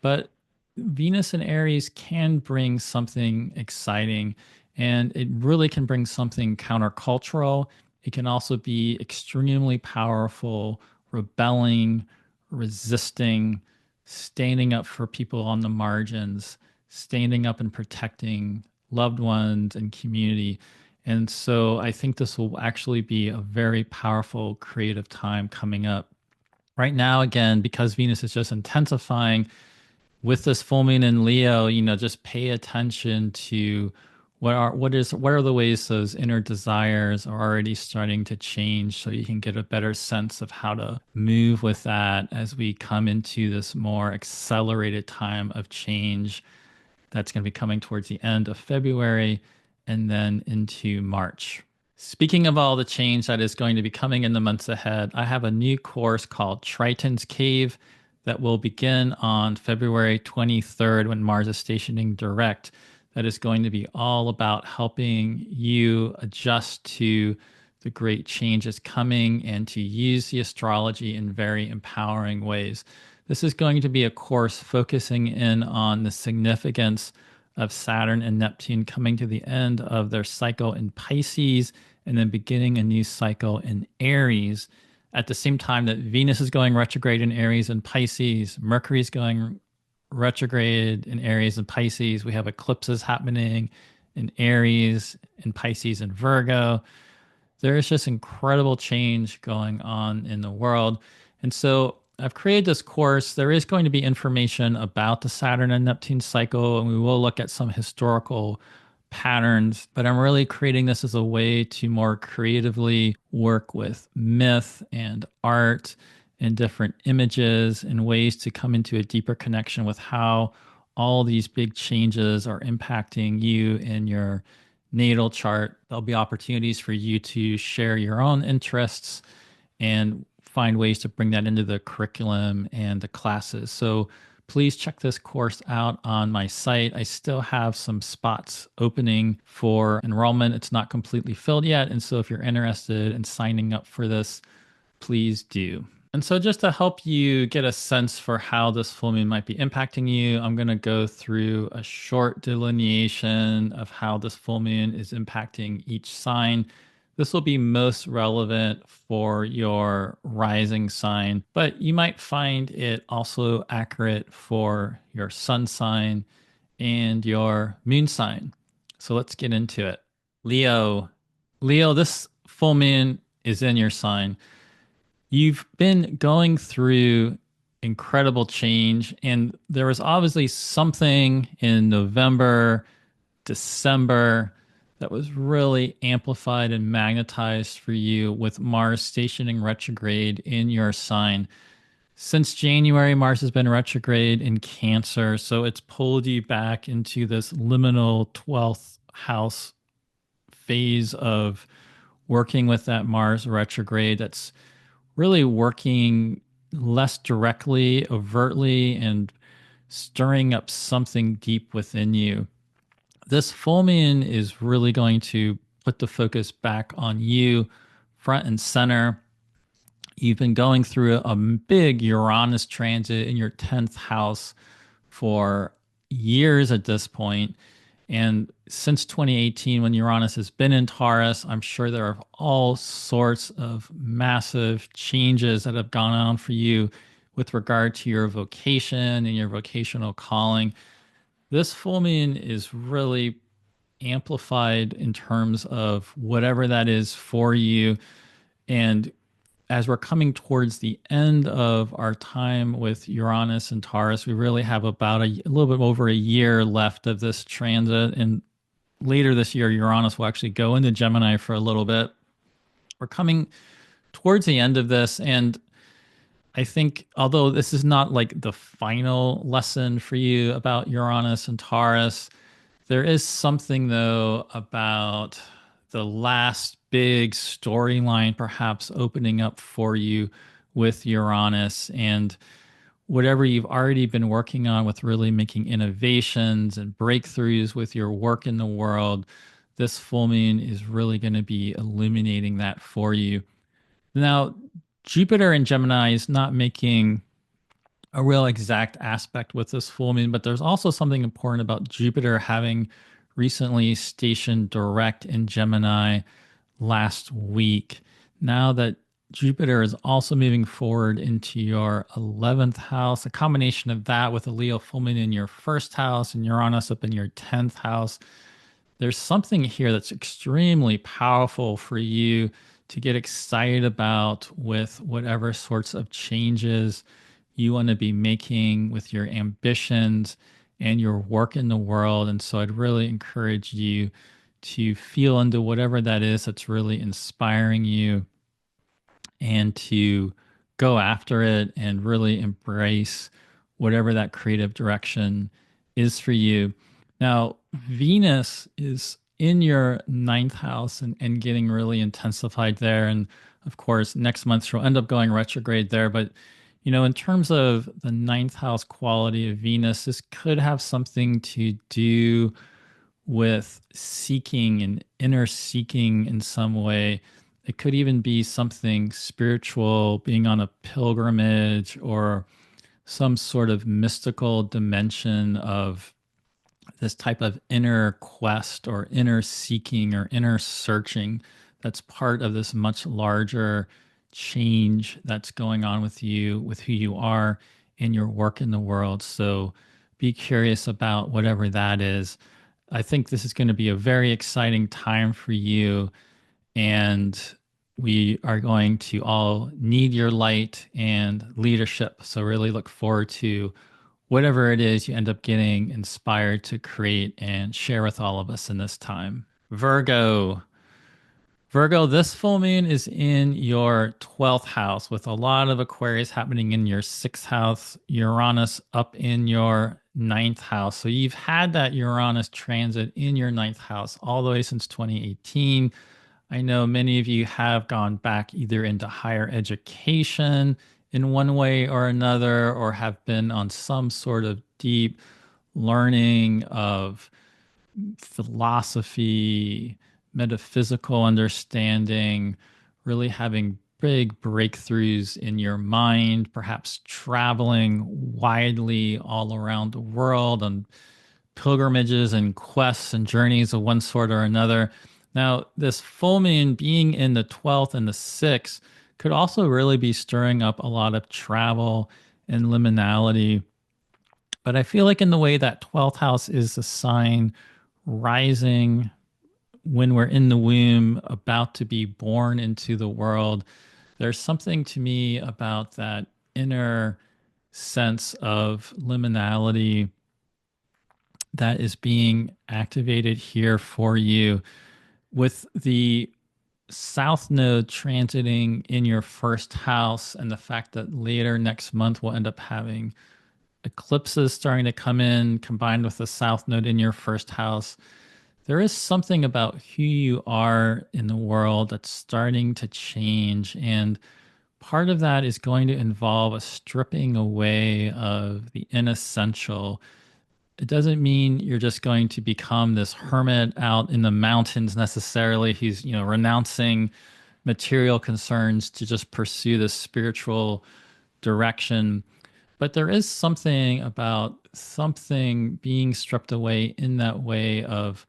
S1: But Venus and Aries can bring something exciting, and it really can bring something countercultural. It can also be extremely powerful, rebelling, resisting, standing up for people on the margins, standing up and protecting loved ones and community. And so I think this will actually be a very powerful creative time coming up. Right now, again, because Venus is just intensifying with this full moon in Leo, just pay attention to what are the ways those inner desires are already starting to change, so you can get a better sense of how to move with that as we come into this more accelerated time of change that's going to be coming towards the end of February and then into March. Speaking of all the change that is going to be coming in the months ahead, I have a new course called Triton's Cave that will begin on February 23rd when Mars is stationing direct. That is going to be all about helping you adjust to the great changes coming and to use the astrology in very empowering ways. This is going to be a course focusing in on the significance of Saturn and Neptune coming to the end of their cycle in Pisces and then beginning a new cycle in Aries. At the same time that Venus is going retrograde in Aries and Pisces, Mercury is going retrograde in Aries and Pisces. We have eclipses happening in Aries, in Pisces, and Virgo. There is just incredible change going on in the world. And so I've created this course. There is going to be information about the Saturn and Neptune cycle, and we will look at some historical patterns, but I'm really creating this as a way to more creatively work with myth and art and different images and ways to come into a deeper connection with how all these big changes are impacting you in your natal chart. There'll be opportunities for you to share your own interests and find ways to bring that into the curriculum and the classes. So please check this course out on my site. I still have some spots opening for enrollment. It's not completely filled yet. And so if you're interested in signing up for this, please do. And so just to help you get a sense for how this full moon might be impacting you, I'm going to go through a short delineation of how this full moon is impacting each sign. This will be most relevant for your rising sign, but you might find it also accurate for your sun sign and your moon sign. So let's get into it. Leo. Leo, this full moon is in your sign. You've been going through incredible change, and there was obviously something in November, December that was really amplified and magnetized for you with Mars stationing retrograde in your sign. Since January, Mars has been retrograde in Cancer, so it's pulled you back into this liminal 12th house phase of working with that Mars retrograde that's really working less directly, overtly, and stirring up something deep within you. This full moon is really going to put the focus back on you, front and center. You've been going through a big Uranus transit in your 10th house for years at this point. And since 2018, when Uranus has been in Taurus, I'm sure there are all sorts of massive changes that have gone on for you with regard to your vocation and your vocational calling. This full moon is really amplified in terms of whatever that is for you. And as we're coming towards the end of our time with Uranus and Taurus, we really have about a little bit over a year left of this transit. And later this year, Uranus will actually go into Gemini for a little bit. We're coming towards the end of this. And I think, although this is not like the final lesson for you about Uranus and Taurus, there is something, though, about the last big storyline perhaps opening up for you with Uranus. And whatever you've already been working on with really making innovations and breakthroughs with your work in the world, this full moon is really going to be illuminating that for you. Now, Jupiter in Gemini is not making a real exact aspect with this full moon, but there's also something important about Jupiter having recently stationed direct in Gemini last week. Now that Jupiter is also moving forward into your 11th house, a combination of that with a Leo full moon in your first house and Uranus up in your 10th house, there's something here that's extremely powerful for you to get excited about with whatever sorts of changes you want to be making with your ambitions and your work in the world. And so I'd really encourage you to feel into whatever that is that's really inspiring you and to go after it and really embrace whatever that creative direction is for you. Now, Venus is in your ninth house and getting really intensified there. And of course, next month she'll end up going retrograde there. But, you know, in terms of the ninth house quality of Venus, this could have something to do with seeking and inner seeking in some way. It could even be something spiritual, being on a pilgrimage or some sort of mystical dimension of this type of inner quest or inner seeking or inner searching that's part of this much larger change that's going on with you, with who you are in your work in the world. So be curious about whatever that is. I think this is going to be a very exciting time for you, and we are going to all need your light and leadership. So really look forward to whatever it is you end up getting inspired to create and share with all of us in this time. Virgo. Virgo, this full moon is in your 12th house with a lot of Aquarius happening in your 6th house, Uranus up in your 9th house. So you've had that Uranus transit in your 9th house all the way since 2018. I know many of you have gone back either into higher education in one way or another, or have been on some sort of deep learning of philosophy, metaphysical understanding, really having big breakthroughs in your mind, perhaps traveling widely all around the world on pilgrimages and quests and journeys of one sort or another. Now, this full moon being in the 12th and the 6th could also really be stirring up a lot of travel and liminality. But I feel like in the way that 12th house is a sign rising when we're in the womb, about to be born into the world, there's something to me about that inner sense of liminality that is being activated here for you. With the South Node transiting in your first house, and the fact that later next month we'll end up having eclipses starting to come in, combined with the South Node in your first house, there is something about who you are in the world that's starting to change. And part of that is going to involve a stripping away of the inessential. It doesn't mean you're just going to become this hermit out in the mountains necessarily. He's, you know, renouncing material concerns to just pursue this spiritual direction. But there is something about something being stripped away in that way of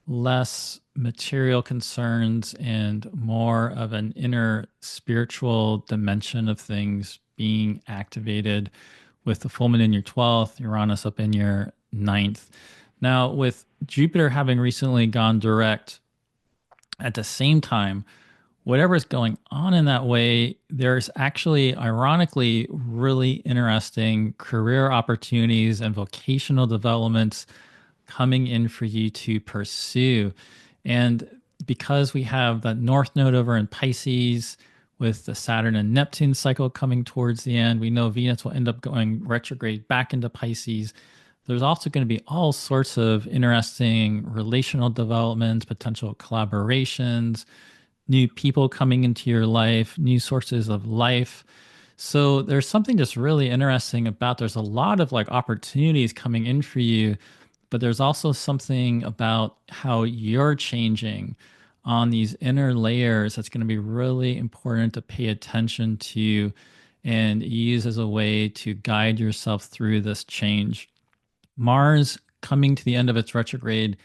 S1: less material concerns and more of an inner spiritual dimension of things being activated with the full moon in your 12th, Uranus up in your 9th. Now, with Jupiter having recently gone direct at the same time, whatever is going on in that way, there's actually, ironically, really interesting career opportunities and vocational developments coming in for you to pursue. And because we have that North Node over in Pisces with the Saturn and Neptune cycle coming towards the end, we know Venus will end up going retrograde back into Pisces. There's also going to be all sorts of interesting relational developments, potential collaborations, new people coming into your life, new sources of life. So there's something just really interesting about there's a lot of like opportunities coming in for you, but there's also something about how you're changing on these inner layers that's going to be really important to pay attention to and use as a way to guide yourself through this change. Mars coming to the end of its retrograde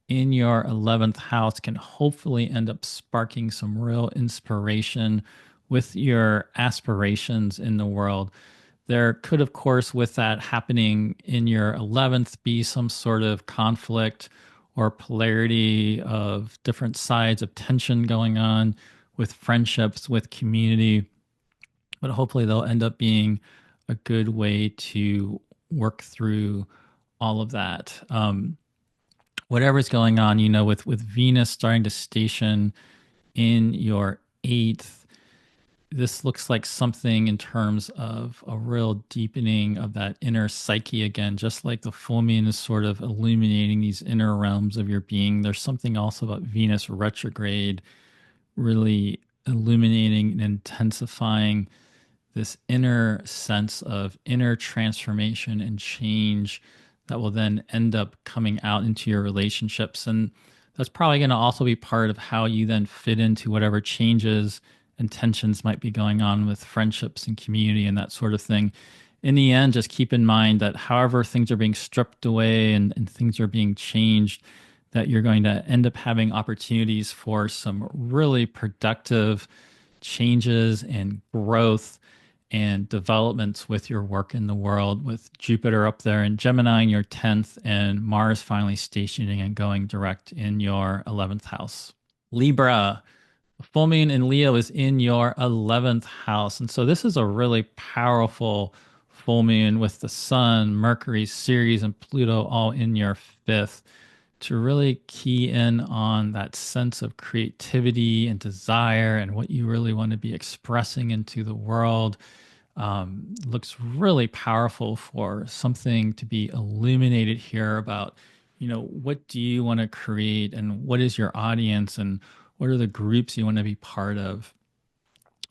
S1: in your 11th house can hopefully end up sparking some real inspiration with your aspirations in the world. There could, of course, with that happening in your 11th, be some sort of conflict or polarity of different sides of tension going on with friendships, with community, but hopefully they'll end up being a good way to work through all of that. Whatever's going on, with Venus starting to station in your eighth, this looks like something in terms of a real deepening of that inner psyche again, just like the full moon is sort of illuminating these inner realms of your being. There's something also about Venus retrograde really illuminating and intensifying this inner sense of inner transformation and change that will then end up coming out into your relationships. And that's probably going to also be part of how you then fit into whatever changes and tensions might be going on with friendships and community and that sort of thing. In the end, just keep in mind that however things are being stripped away and things are being changed, that you're going to end up having opportunities for some really productive changes and growth and developments with your work in the world, with Jupiter up there in Gemini in your 10th and Mars finally stationing and going direct in your 11th house. Libra, the full moon in Leo is in your 11th house. And so this is a really powerful full moon with the Sun, Mercury, Ceres, and Pluto all in your fifth to really key in on that sense of creativity and desire and what you really want to be expressing into the world. Looks really powerful for something to be illuminated here about, what do you want to create and what is your audience and what are the groups you want to be part of.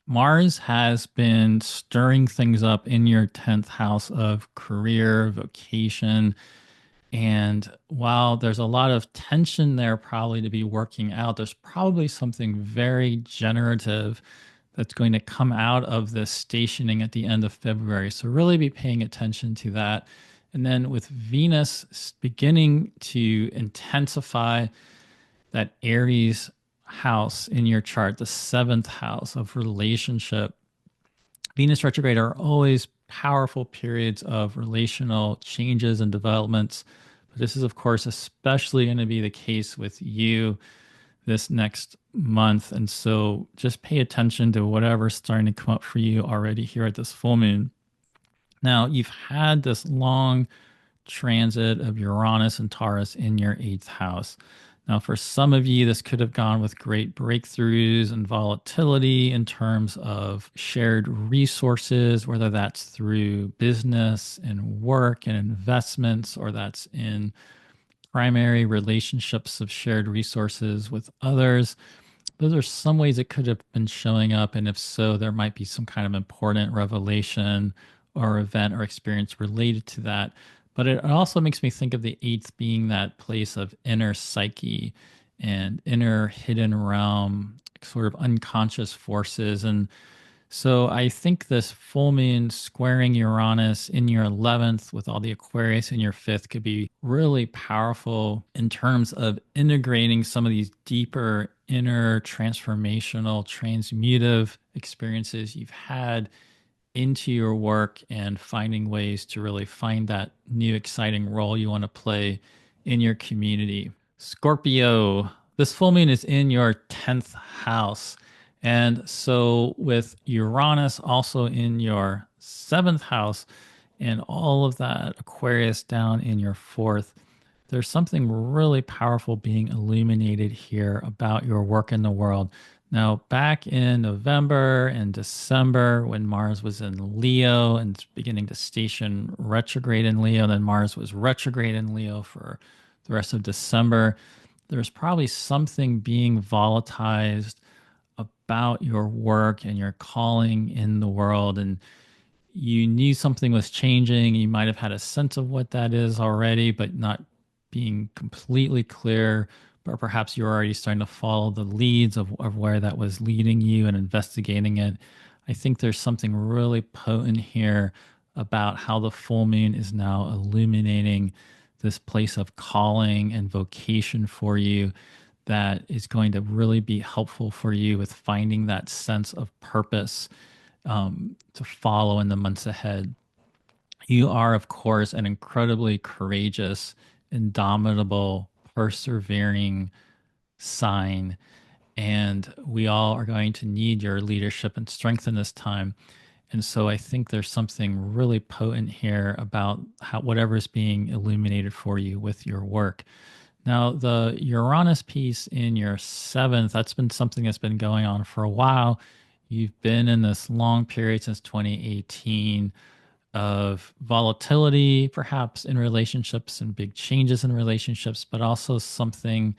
S1: Mars has been stirring things up in your 10th house of career, vocation, and while there's a lot of tension there probably to be working out, there's probably something very generative that's going to come out of this stationing at the end of February. So really be paying attention to that. And then with Venus beginning to intensify that Aries house in your chart, the seventh house of relationship, Venus retrograde are always powerful periods of relational changes and developments. But this is, of course, especially going to be the case with you this next month. And so just pay attention to whatever's starting to come up for you already here at this full moon. Now, you've had this long transit of Uranus and Taurus in your eighth house. Now, for some of you, this could have gone with great breakthroughs and volatility in terms of shared resources, whether that's through business and work and investments, or that's in primary relationships of shared resources with others. Those are some ways it could have been showing up. And if so, there might be some kind of important revelation or event or experience related to that. But it also makes me think of the eighth being that place of inner psyche and inner hidden realm, sort of unconscious forces. And so I think this full moon squaring Uranus in your 11th with all the Aquarius in your fifth could be really powerful in terms of integrating some of these deeper inner transformational, transmutive experiences you've had into your work and finding ways to really find that new exciting role you want to play in your community. Scorpio, this full moon is in your 10th house. And so, with Uranus also in your seventh house and all of that Aquarius down in your fourth, there's something really powerful being illuminated here about your work in the world. Now, back in November and December, when Mars was in Leo and beginning to station retrograde in Leo, then Mars was retrograde in Leo for the rest of December, there's probably something being volatilized about your work and your calling in the world. And you knew something was changing. You might have had a sense of what that is already, but not being completely clear. Or perhaps you're already starting to follow the leads of where that was leading you and investigating it. I think there's something really potent here about how the full moon is now illuminating this place of calling and vocation for you that is going to really be helpful for you with finding that sense of purpose to follow in the months ahead. You are, of course, an incredibly courageous, indomitable, persevering sign. And we all are going to need your leadership and strength in this time. And so I think there's something really potent here about how whatever is being illuminated for you with your work. Now, the Uranus piece in your seventh, that's been something that's been going on for a while. You've been in this long period since 2018 of volatility, perhaps in relationships and big changes in relationships, but also something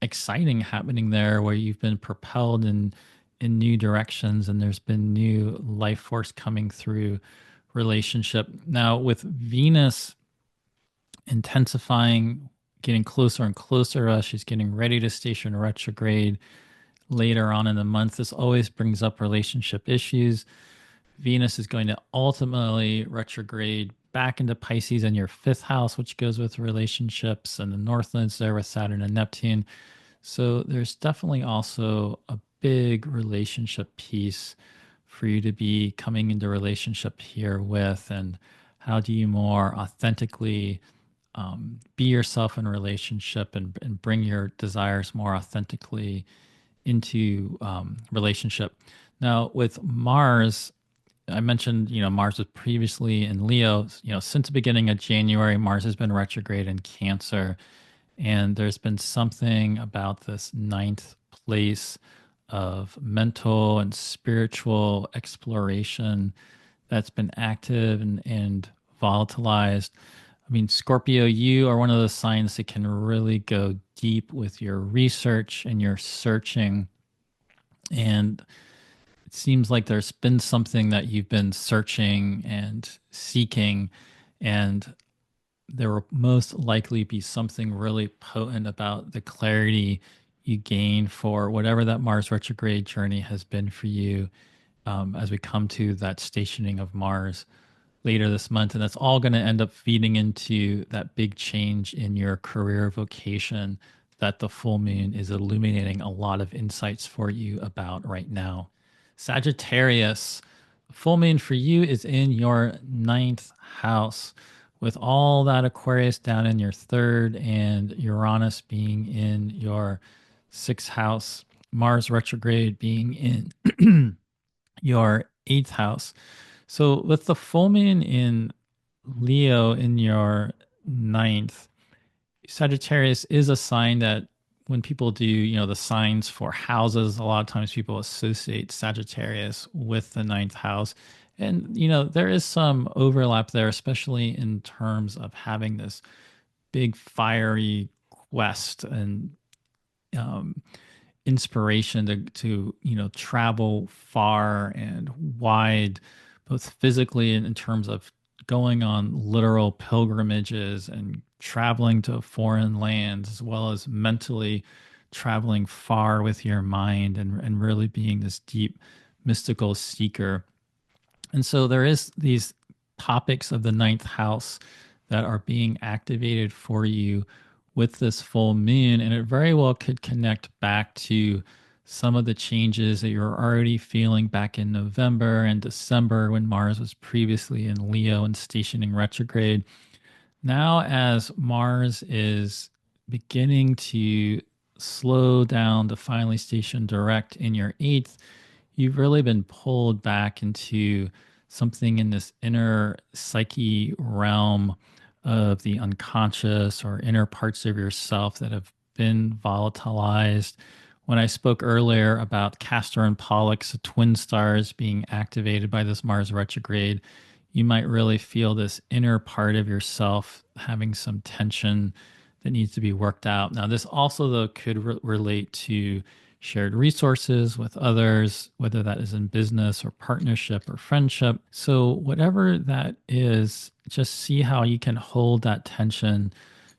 S1: exciting happening there where you've been propelled in new directions and there's been new life force coming through relationship. Now, with Venus intensifying, getting closer and closer to us. She's getting ready to station retrograde later on in the month. This always brings up relationship issues. Venus is going to ultimately retrograde back into Pisces in your fifth house, which goes with relationships, and the Northlands there with Saturn and Neptune. So there's definitely also a big relationship piece for you to be coming into relationship here with, and how do you more authentically be yourself in a relationship and bring your desires more authentically into relationship. Now, with Mars, I mentioned, Mars was previously in Leo. Since the beginning of January, Mars has been retrograde in Cancer. And there's been something about this ninth place of mental and spiritual exploration that's been active and volatilized. I mean, Scorpio, you are one of those signs that can really go deep with your research and your searching. And it seems like there's been something that you've been searching and seeking. And there will most likely be something really potent about the clarity you gain for whatever that Mars retrograde journey has been for you as we come to that stationing of Mars later this month. And that's all going to end up feeding into that big change in your career vocation that the full moon is illuminating a lot of insights for you about right now. Sagittarius, full moon for you is in your ninth house, with all that Aquarius down in your third and Uranus being in your sixth house, Mars retrograde being in your eighth house. So with the full moon in Leo in your ninth, Sagittarius is a sign that when people do, the signs for houses, a lot of times people associate Sagittarius with the ninth house. And, there is some overlap there, especially in terms of having this big fiery quest and um, inspiration to travel far and wide, both physically and in terms of going on literal pilgrimages and traveling to foreign lands, as well as mentally traveling far with your mind and really being this deep mystical seeker. And so there is these topics of the ninth house that are being activated for you with this full moon, and it very well could connect back to some of the changes that you're already feeling back in November and December when Mars was previously in Leo and stationing retrograde. Now, as Mars is beginning to slow down to finally station direct in your eighth, you've really been pulled back into something in this inner psyche realm of the unconscious or inner parts of yourself that have been volatilized. When I spoke earlier about Castor and Pollux, the twin stars being activated by this Mars retrograde, you might really feel this inner part of yourself having some tension that needs to be worked out. Now, this also, though, could relate to shared resources with others, whether that is in business or partnership or friendship. So, whatever that is, just see how you can hold that tension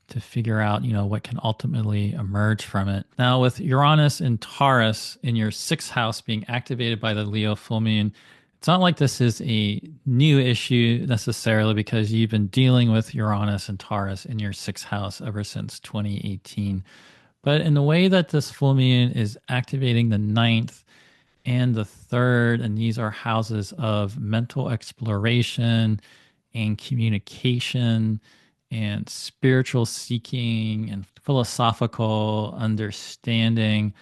S1: to figure out, what can ultimately emerge from it. Now, with Uranus and Taurus in your sixth house being activated by the Leo full moon, it's not like this is a new issue necessarily because you've been dealing with Uranus and Taurus in your sixth house ever since 2018. But in the way that this full moon is activating the ninth and the third, and these are houses of mental exploration and communication and spiritual seeking and philosophical understanding.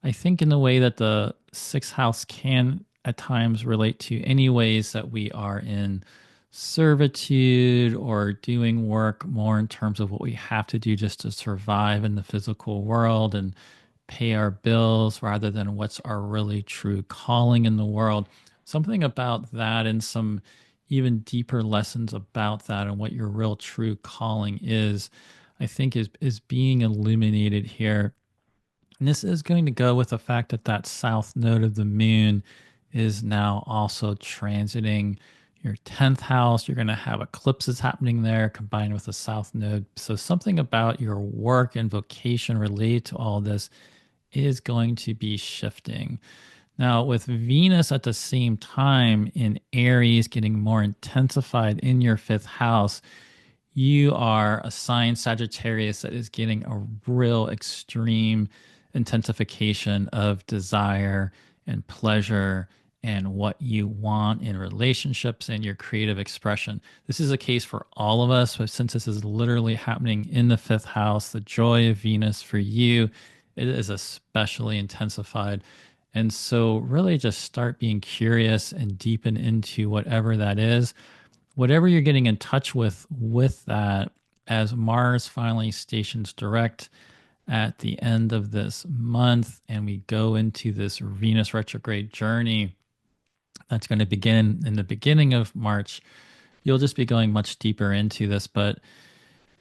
S1: I think in the way that the sixth house can at times relate to any ways that we are in servitude or doing work more in terms of what we have to do just to survive in the physical world and pay our bills rather than what's our really true calling in the world. Something about that and some even deeper lessons about that and what your real true calling is, I think is being illuminated here. And this is going to go with the fact that that south node of the moon is now also transiting your 10th house. You're going to have eclipses happening there combined with the south node. So something about your work and vocation related to all this is going to be shifting. Now, with Venus at the same time in Aries getting more intensified in your fifth house, you are a sign Sagittarius that is getting a real extreme intensification of desire and pleasure and what you want in relationships and your creative expression. This is a case for all of us, but since this is literally happening in the fifth house, the joy of Venus for you, it is especially intensified. And so, really, just start being curious and deepen into whatever that is, whatever you're getting in touch with that, as Mars finally stations direct at the end of this month, and we go into this Venus retrograde journey that's going to begin in the beginning of March. You'll just be going much deeper into this, but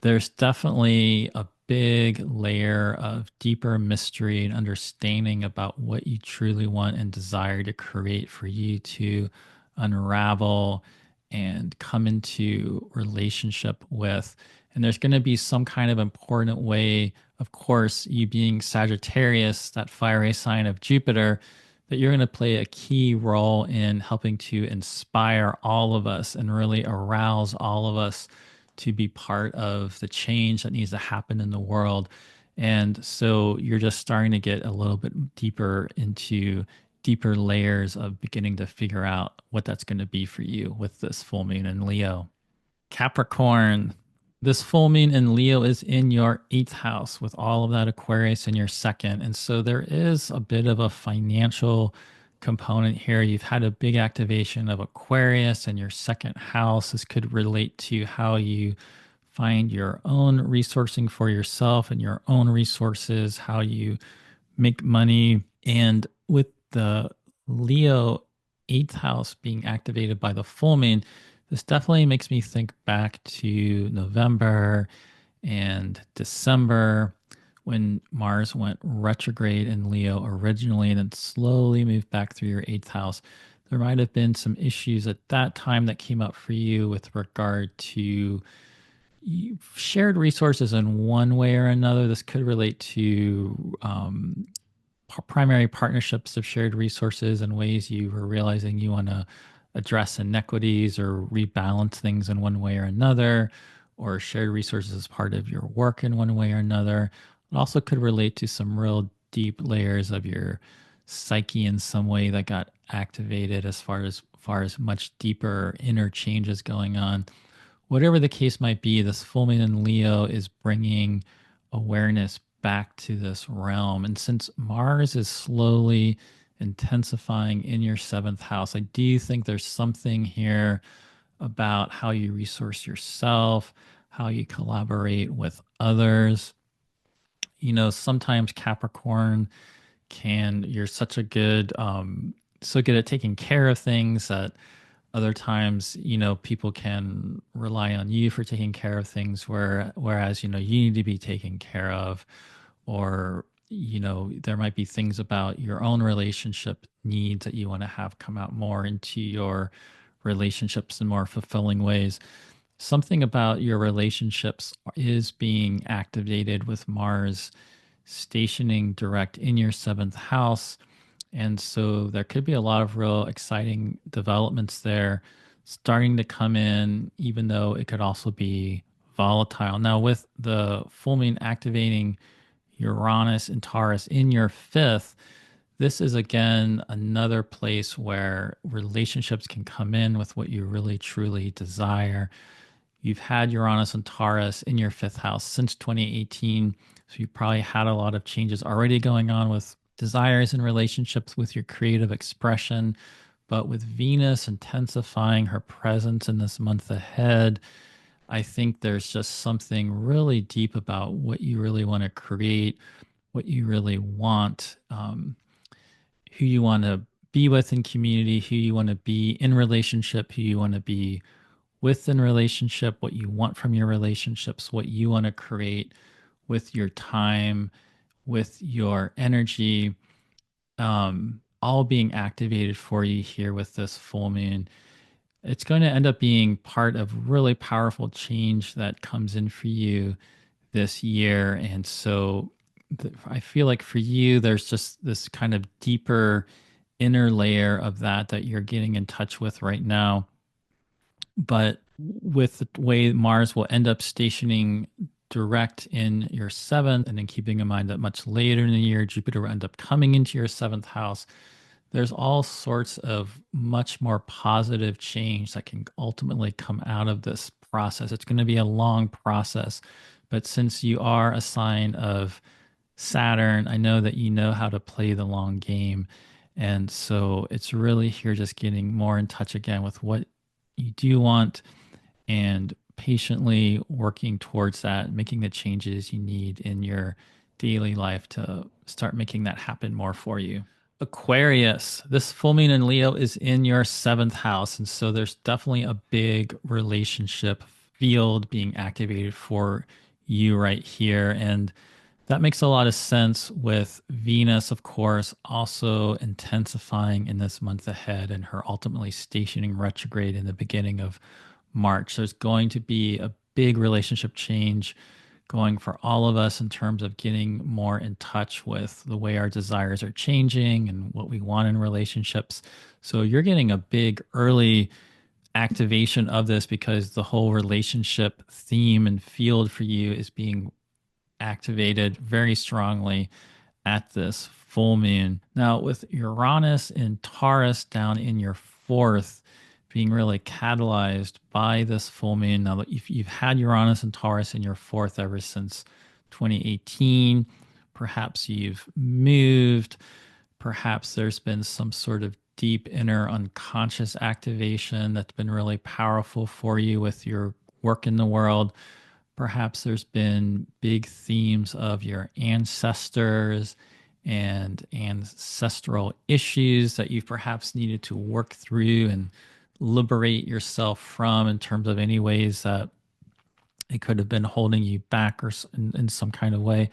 S1: there's definitely a big layer of deeper mystery and understanding about what you truly want and desire to create for you to unravel and come into relationship with. And there's going to be some kind of important way, of course, you being Sagittarius, that fiery sign of Jupiter, that you're going to play a key role in helping to inspire all of us and really arouse all of us to be part of the change that needs to happen in the world. And so you're just starting to get a little bit deeper into deeper layers of beginning to figure out what that's going to be for you with this full moon in Leo. Capricorn, this full moon in Leo is in your eighth house with all of that Aquarius in your second. And so there is a bit of a financial component here. You've had a big activation of Aquarius in your second house. This could relate to how you find your own resourcing for yourself and your own resources, how you make money. And with the Leo eighth house being activated by the full moon, this definitely makes me think back to November and December when Mars went retrograde in Leo originally and then slowly moved back through your eighth house. There might have been some issues at that time that came up for you with regard to shared resources in one way or another. This could relate to primary partnerships of shared resources and ways you were realizing you want to address inequities or rebalance things in one way or another, or shared resources as part of your work in one way or another. It also could relate to some real deep layers of your psyche in some way that got activated as far as much deeper inner changes going on. Whatever the case might be, this full moon in Leo is bringing awareness back to this realm. And since Mars is slowly intensifying in your seventh house, I do think there's something here about how you resource yourself, how you collaborate with others. Sometimes Capricorn you're such a good, so good at taking care of things that other times, people can rely on you for taking care of things whereas, you need to be taken care of, or there might be things about your own relationship needs that you want to have come out more into your relationships in more fulfilling ways. Something about your relationships is being activated with Mars stationing direct in your seventh house. And so there could be a lot of real exciting developments there starting to come in, even though it could also be volatile. Now, with the full moon activating Uranus and Taurus in your fifth, this is again another place where relationships can come in with what you really truly desire. You've had Uranus and Taurus in your fifth house since 2018. So you probably had a lot of changes already going on with desires and relationships with your creative expression. But with Venus intensifying her presence in this month ahead, I think there's just something really deep about what you really want to create, what you really want, who you want to be with in community, who you want to be in relationship, who you want to be within relationship, what you want from your relationships, what you want to create with your time, with your energy, all being activated for you here with this full moon. It's going to end up being part of really powerful change that comes in for you this year. And so I feel like for you, there's just this kind of deeper inner layer of that you're getting in touch with right now. But with the way Mars will end up stationing direct in your seventh, and then keeping in mind that much later in the year, Jupiter will end up coming into your seventh house, there's all sorts of much more positive change that can ultimately come out of this process. It's going to be a long process, but since you are a sign of Saturn, I know that you know how to play the long game. And so it's really here just getting more in touch again with what you do want and patiently working towards that, making the changes you need in your daily life to start making that happen more for you. Aquarius, this full moon in Leo is in your seventh house. And so there's definitely a big relationship field being activated for you right here. And that makes a lot of sense with Venus, of course, also intensifying in this month ahead and her ultimately stationing retrograde in the beginning of March. There's going to be a big relationship change going for all of us in terms of getting more in touch with the way our desires are changing and what we want in relationships. So you're getting a big early activation of this because the whole relationship theme and field for you is being activated very strongly at this full moon. Now, with Uranus and Taurus down in your fourth, being really catalyzed by this full moon. Now, if you've had Uranus and Taurus in your fourth ever since 2018, perhaps you've moved, perhaps there's been some sort of deep inner unconscious activation that's been really powerful for you with your work in the world. Perhaps there's been big themes of your ancestors and ancestral issues that you've perhaps needed to work through and liberate yourself from in terms of any ways that it could have been holding you back or in some kind of way.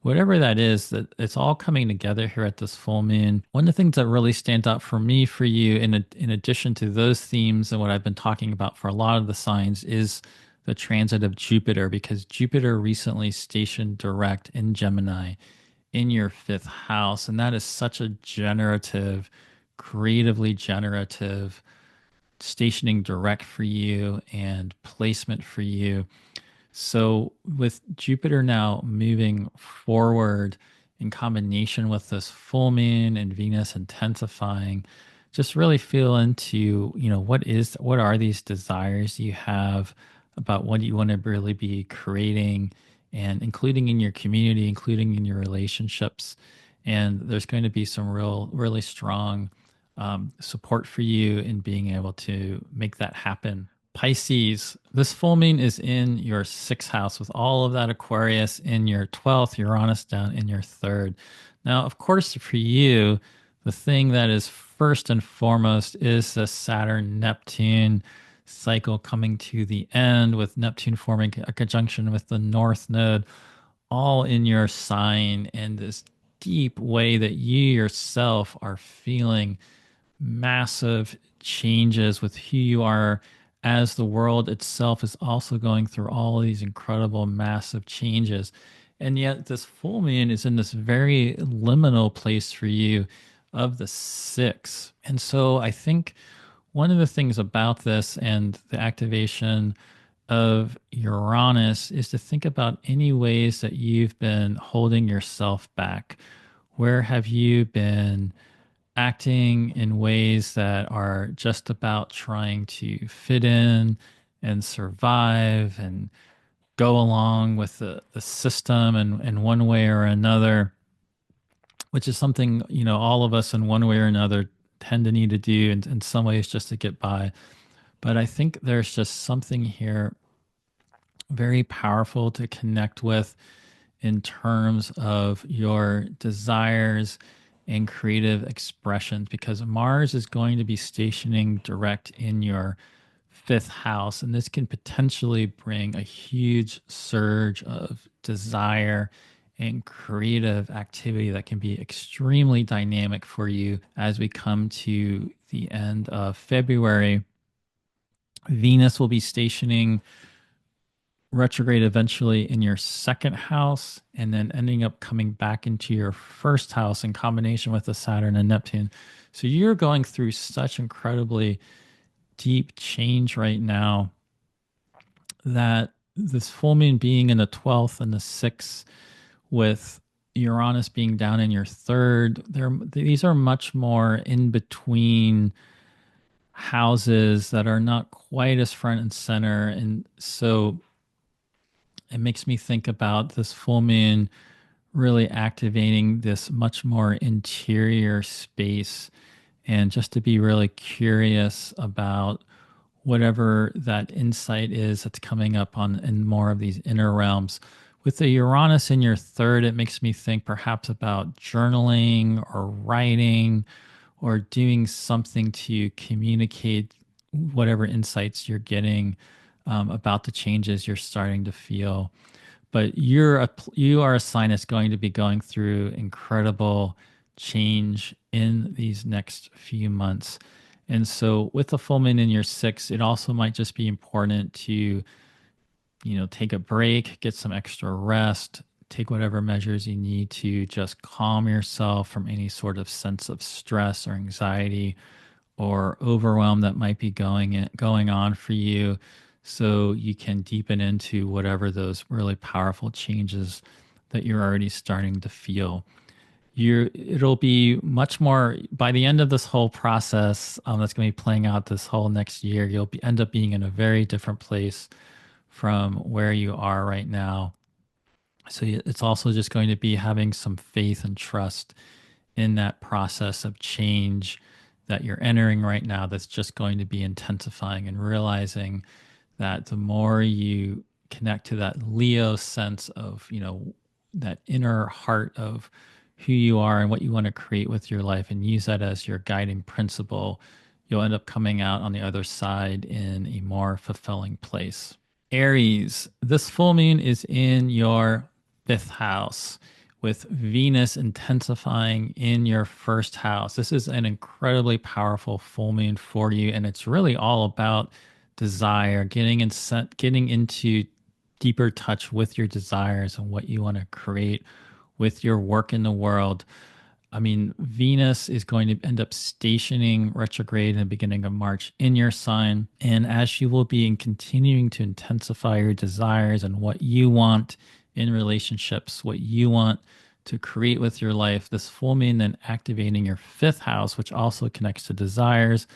S1: Whatever that is, that it's all coming together here at this full moon. One of the things that really stands out for me, for you, in addition to those themes and what I've been talking about for a lot of the signs, is the transit of Jupiter, because Jupiter recently stationed direct in Gemini in your fifth house. And that is such a generative, creatively generative stationing direct for you and placement for you. So, with Jupiter now moving forward in combination with this full moon and Venus intensifying, just really feel into, what are these desires you have about what you want to really be creating and including in your community, including in your relationships. And there's going to be some really strong support for you in being able to make that happen. Pisces, this full moon is in your sixth house with all of that Aquarius in your 12th, Uranus down in your third. Now, of course, for you, the thing that is first and foremost is the Saturn Neptune cycle coming to the end, with Neptune forming a conjunction with the North Node all in your sign, and this deep way that you yourself are feeling massive changes with who you are, as the world itself is also going through all these incredible massive changes. And yet this full moon is in this very liminal place for you of the six. And so I think one of the things about this and the activation of Uranus is to think about any ways that you've been holding yourself back. Where have you been acting in ways that are just about trying to fit in and survive and go along with the system in one way or another, which is something, all of us in one way or another tend to need to do in some ways just to get by. But I think there's just something here very powerful to connect with in terms of your desires and creative expressions, because Mars is going to be stationing direct in your fifth house. And this can potentially bring a huge surge of desire and creative activity that can be extremely dynamic for you as we come to the end of February. Venus will be stationing retrograde eventually in your second house and then ending up coming back into your first house in combination with the Saturn and Neptune. So you're going through such incredibly deep change right now that this full moon being in the 12th and the 6th with Uranus being down in your third, these are much more in between houses that are not quite as front and center. And so it makes me think about this full moon really activating this much more interior space, and just to be really curious about whatever that insight is that's coming up on in more of these inner realms. With the Uranus in your third, it makes me think perhaps about journaling or writing or doing something to communicate whatever insights you're getting about the changes you're starting to feel. But you are a sign that's going to be going through incredible change in these next few months. And so with the full moon in your six, it also might just be important to, take a break, get some extra rest, take whatever measures you need to just calm yourself from any sort of sense of stress or anxiety or overwhelm that might be going on for you, so you can deepen into whatever those really powerful changes that you're already starting to feel. It'll be much more by the end of this whole process, that's going to be playing out this whole next year. End up being in a very different place from where you are right now. So it's also just going to be having some faith and trust in that process of change that you're entering right now, that's just going to be intensifying, and realizing that the more you connect to that Leo sense of, that inner heart of who you are and what you want to create with your life, and use that as your guiding principle, you'll end up coming out on the other side in a more fulfilling place. Aries, this full moon is in your fifth house with Venus intensifying in your first house. This is an incredibly powerful full moon for you, and it's really all about desire, getting into deeper touch with your desires and what you want to create with your work in the world. I mean, Venus is going to end up stationing retrograde in the beginning of March in your sign. And as you will be in continuing to intensify your desires and what you want in relationships, what you want to create with your life, this full moon then activating your fifth house, which also connects to desires,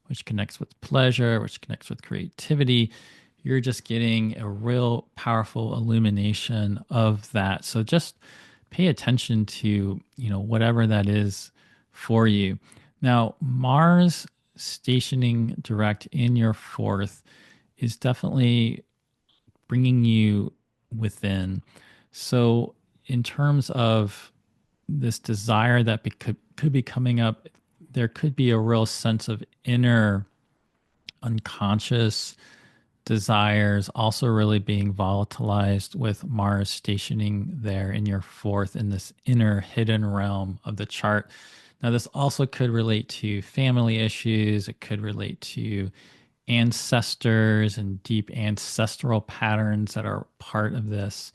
S1: which connects with pleasure, which connects with creativity. You're just getting a real powerful illumination of that. So just pay attention to, whatever that is for you. Now, Mars stationing direct in your fourth is definitely bringing you within. So, in terms of this desire that could be coming up, there could be a real sense of inner unconscious desires also really being volatilized with Mars stationing there in your fourth in this inner hidden realm of the chart. Now, this also could relate to family issues. It could relate to ancestors and deep ancestral patterns that are part of this.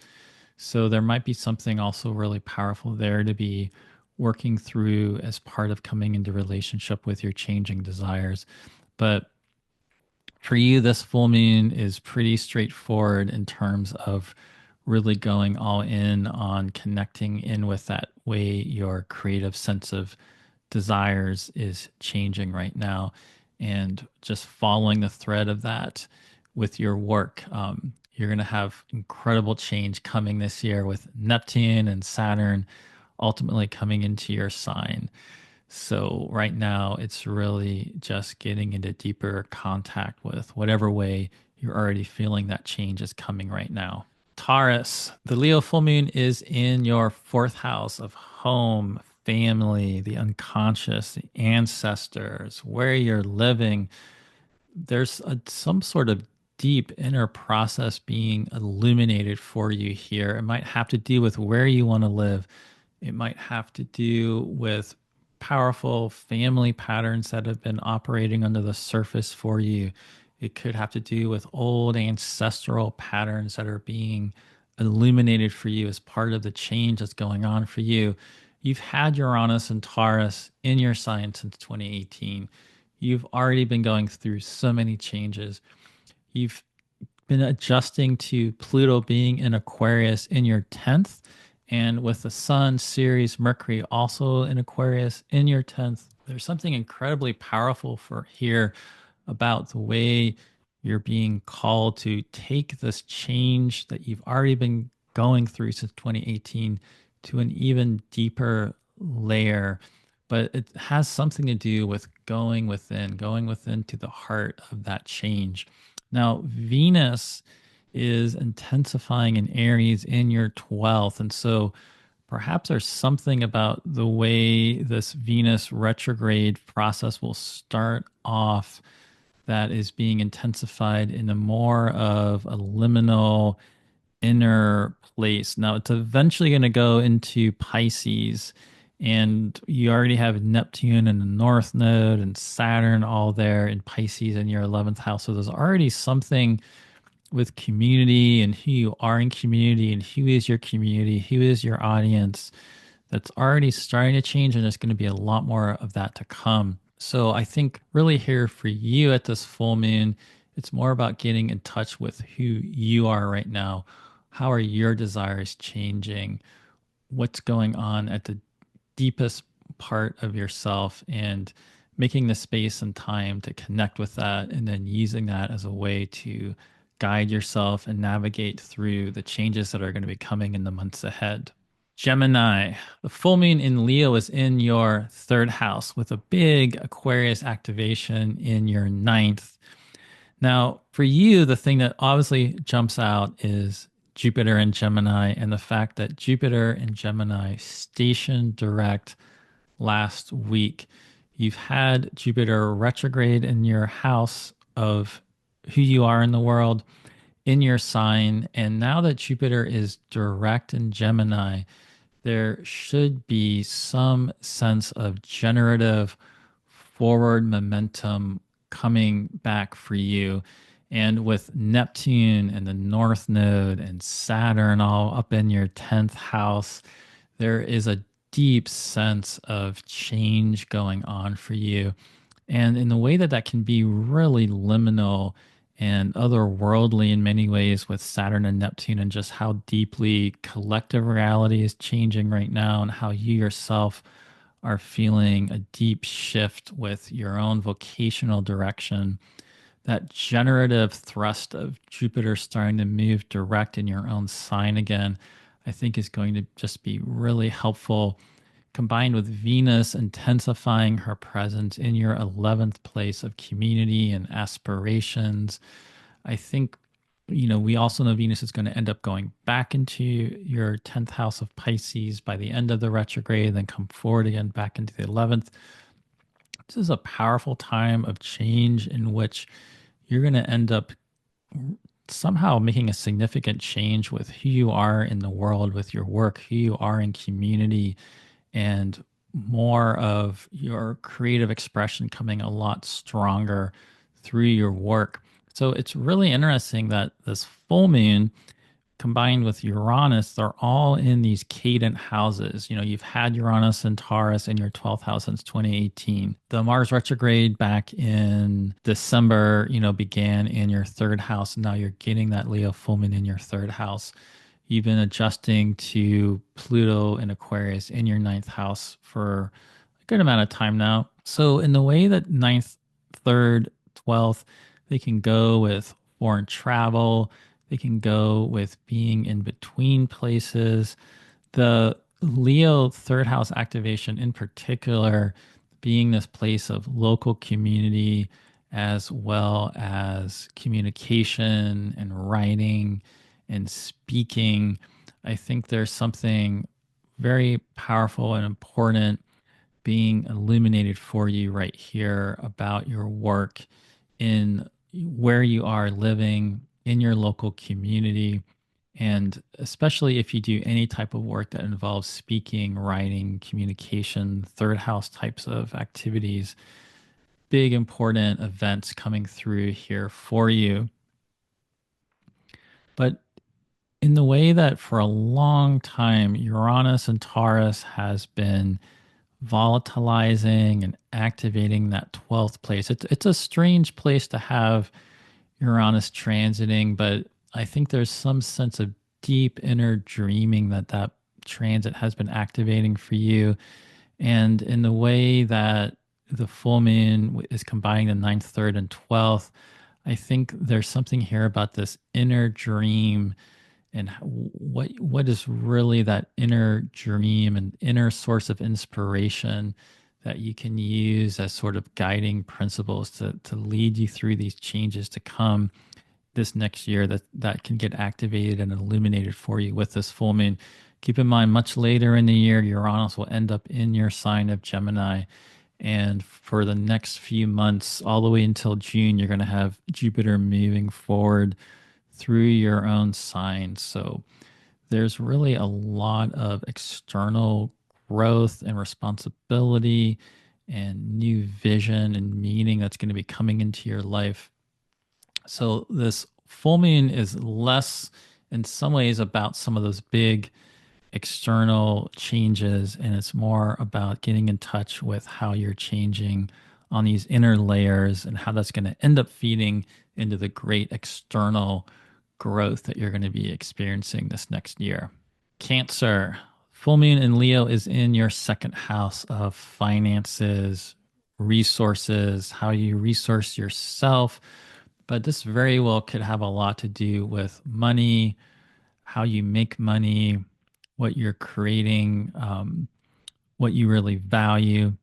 S1: So there might be something also really powerful there to be working through as part of coming into relationship with your changing desires. But for you, this full moon is pretty straightforward in terms of really going all in on connecting in with that way your creative sense of desires is changing right now, and just following the thread of that with your work. You're going to have incredible change coming this year with Neptune and Saturn ultimately coming into your sign. So right now, it's really just getting into deeper contact with whatever way you're already feeling that change is coming right now. Taurus, the Leo full moon is in your fourth house of home, family, the unconscious, the ancestors, where you're living. There's some sort of deep inner process being illuminated for you here. It might have to do with where you want to live. It might have to do with powerful family patterns that have been operating under the surface for you. It could have to do with old ancestral patterns that are being illuminated for you as part of the change that's going on for you. You've had Uranus and Taurus in your sign since 2018. You've already been going through so many changes. You've been adjusting to Pluto being in Aquarius in your 10th, and with the Sun, Ceres, Mercury also in Aquarius in your 10th. There's something incredibly powerful for here about the way you're being called to take this change that you've already been going through since 2018 to an even deeper layer. But it has something to do with going within to the heart of that change. Now, Venus is intensifying in Aries in your 12th. And so perhaps there's something about the way this Venus retrograde process will start off that is being intensified in a more of a liminal inner place. Now, it's eventually going to go into Pisces, and you already have Neptune in the North Node and Saturn all there in Pisces in your 11th house. So there's already something with community and who you are in community and who is your community, who is your audience, that's already starting to change, and there's going to be a lot more of that to come. So I think really here for you at this full moon, it's more about getting in touch with who you are right now. How are your desires changing? What's going on at the deepest part of yourself, and making the space and time to connect with that, and then using that as a way to guide yourself and navigate through the changes that are going to be coming in the months ahead. Gemini, the full moon in Leo is in your third house with a big Aquarius activation in your ninth. Now, for you, the thing that obviously jumps out is Jupiter and Gemini, and the fact that Jupiter and Gemini stationed direct last week. You've had Jupiter retrograde in your house of who you are in the world, in your sign. And now that Jupiter is direct in Gemini, there should be some sense of generative forward momentum coming back for you. And with Neptune and the North Node and Saturn all up in your 10th house, there is a deep sense of change going on for you. And in the way that that can be really liminal and otherworldly in many ways with Saturn and Neptune, and just how deeply collective reality is changing right now, and how you yourself are feeling a deep shift with your own vocational direction. That generative thrust of Jupiter starting to move direct in your own sign again, I think is going to just be really helpful, combined with Venus intensifying her presence in your 11th place of community and aspirations. I think, we also know Venus is going to end up going back into your 10th house of Pisces by the end of the retrograde, then come forward again back into the 11th. This is a powerful time of change in which you're going to end up somehow making a significant change with who you are in the world, with your work, who you are in community, and more of your creative expression coming a lot stronger through your work. So it's really interesting that this full moon combined with Uranus, they're all in these cadent houses. You know, you've had Uranus and Taurus in your 12th house since 2018. The Mars retrograde back in December, began in your third house. Now you're getting that Leo full moon in your third house. You've been adjusting to Pluto and Aquarius in your ninth house for a good amount of time now. So, in the way that ninth, third, 12th, they can go with foreign travel, they can go with being in between places. The Leo third house activation, in particular, being this place of local community as well as communication and writing and speaking. I think there's something very powerful and important being illuminated for you right here about your work in where you are living in your local community. And especially if you do any type of work that involves speaking, writing, communication, third house types of activities, big important events coming through here for you. But in the way that for a long time, Uranus and Taurus has been volatilizing and activating that 12th place. It's a strange place to have Uranus transiting, but I think there's some sense of deep inner dreaming that that transit has been activating for you. And in the way that the full moon is combining the ninth, third, and 12th, I think there's something here about this inner dream and what is really that inner dream and inner source of inspiration that you can use as sort of guiding principles to lead you through these changes to come this next year that can get activated and illuminated for you with this full moon. Keep in mind, much later in the year, Uranus will end up in your sign of Gemini. And for the next few months, all the way until June, you're going to have Jupiter moving forward through your own sign. So there's really a lot of external growth and responsibility and new vision and meaning that's going to be coming into your life. So this full moon is less in some ways about some of those big external changes, and it's more about getting in touch with how you're changing on these inner layers and how that's going to end up feeding into the great external growth that you're going to be experiencing this next year. Cancer, full moon in Leo is in your second house of finances, resources, how you resource yourself. But this very well could have a lot to do with money, how you make money, what you're creating, what you really value.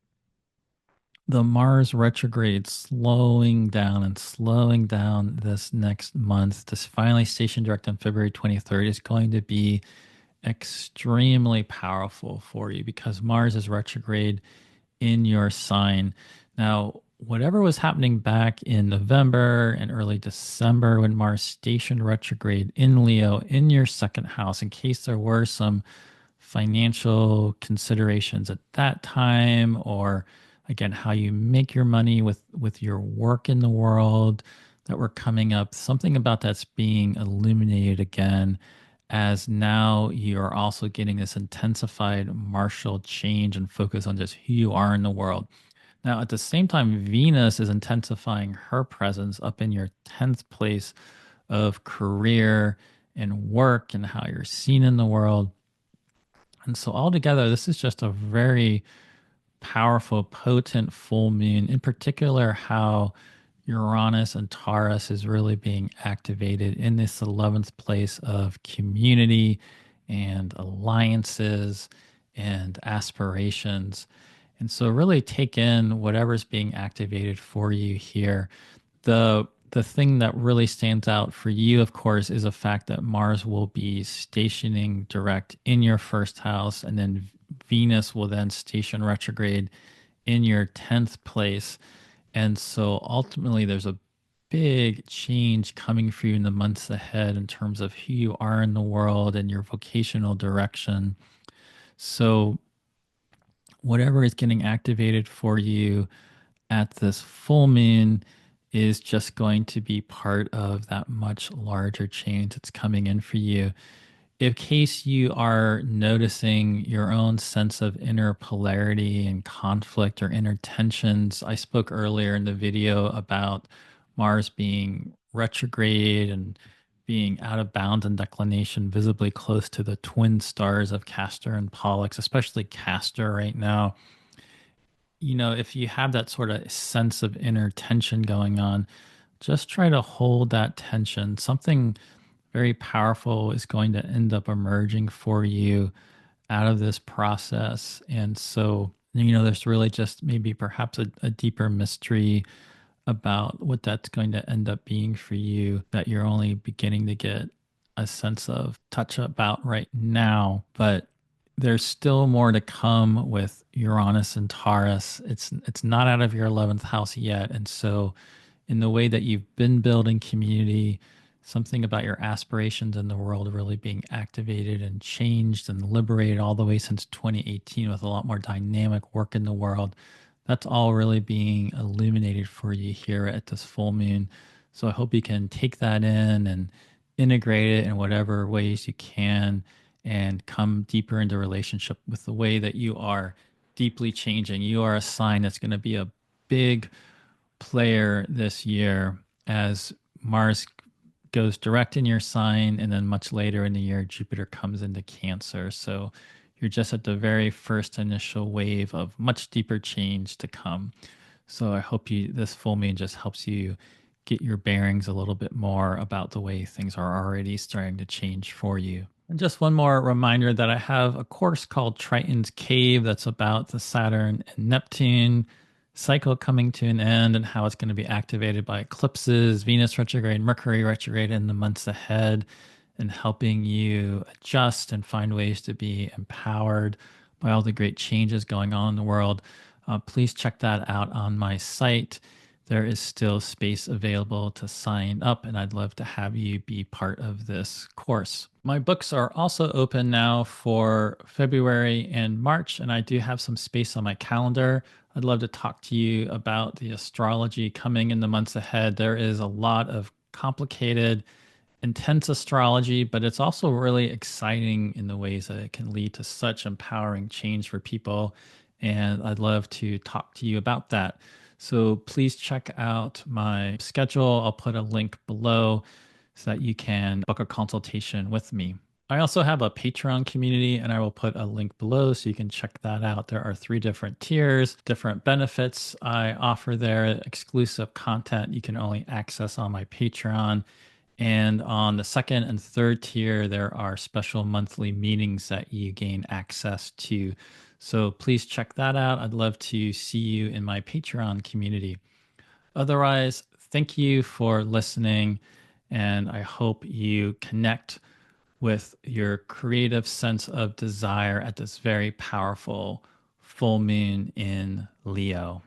S1: The Mars retrograde slowing down this next month to finally station direct on February 23rd is going to be extremely powerful for you because Mars is retrograde in your sign. Now, whatever was happening back in November and early December when Mars stationed retrograde in Leo in your second house, in case there were some financial considerations at that time, or again, how you make your money with your work in the world that were coming up, something about that's being illuminated again as now you're also getting this intensified martial change and focus on just who you are in the world. Now, at the same time, Venus is intensifying her presence up in your 10th place of career and work and how you're seen in the world. And so, altogether, this is just a very powerful, potent full moon, in particular, how Uranus and Taurus is really being activated in this 11th place of community and alliances and aspirations. And so really take in whatever's being activated for you here. The thing that really stands out for you, of course, is the fact that Mars will be stationing direct in your first house, and then Venus will then station retrograde in your 10th place. And so ultimately, there's a big change coming for you in the months ahead in terms of who you are in the world and your vocational direction. So, whatever is getting activated for you at this full moon is just going to be part of that much larger change that's coming in for you. In case you are noticing your own sense of inner polarity and conflict or inner tensions, I spoke earlier in the video about Mars being retrograde and being out of bounds and declination, visibly close to the twin stars of Castor and Pollux, especially Castor right now. If you have that sort of sense of inner tension going on, just try to hold that tension. Something very powerful is going to end up emerging for you out of this process. And so, there's really just maybe perhaps a deeper mystery about what that's going to end up being for you that you're only beginning to get a sense of touch about right now. But there's still more to come with Uranus and Taurus. It's not out of your 11th house yet. And so in the way that you've been building community, something about your aspirations in the world really being activated and changed and liberated all the way since 2018 with a lot more dynamic work in the world. That's all really being illuminated for you here at this full moon. So I hope you can take that in and integrate it in whatever ways you can and come deeper into relationship with the way that you are deeply changing. You are a sign that's going to be a big player this year as Mars goes direct in your sign, and then much later in the year, Jupiter comes into Cancer. So you're just at the very first initial wave of much deeper change to come. So I hope this full moon just helps you get your bearings a little bit more about the way things are already starting to change for you. And just one more reminder that I have a course called Triton's Cave that's about the Saturn and Neptune cycle coming to an end and how it's going to be activated by eclipses, Venus retrograde, Mercury retrograde in the months ahead, and helping you adjust and find ways to be empowered by all the great changes going on in the world. Please check that out on my site. There is still space available to sign up, and I'd love to have you be part of this course. My books are also open now for February and March, and I do have some space on my calendar. I'd love to talk to you about the astrology coming in the months ahead. There is a lot of complicated, intense astrology, but it's also really exciting in the ways that it can lead to such empowering change for people. And I'd love to talk to you about that. So please check out my schedule. I'll put a link below so that you can book a consultation with me. I also have a Patreon community, and I will put a link below so you can check that out. There are 3 different tiers, different benefits I offer there, exclusive content you can only access on my Patreon. And on the 2nd and 3rd tier, there are special monthly meetings that you gain access to. So please check that out. I'd love to see you in my Patreon community. Otherwise, thank you for listening, and I hope you connect with your creative sense of desire at this very powerful full moon in Leo.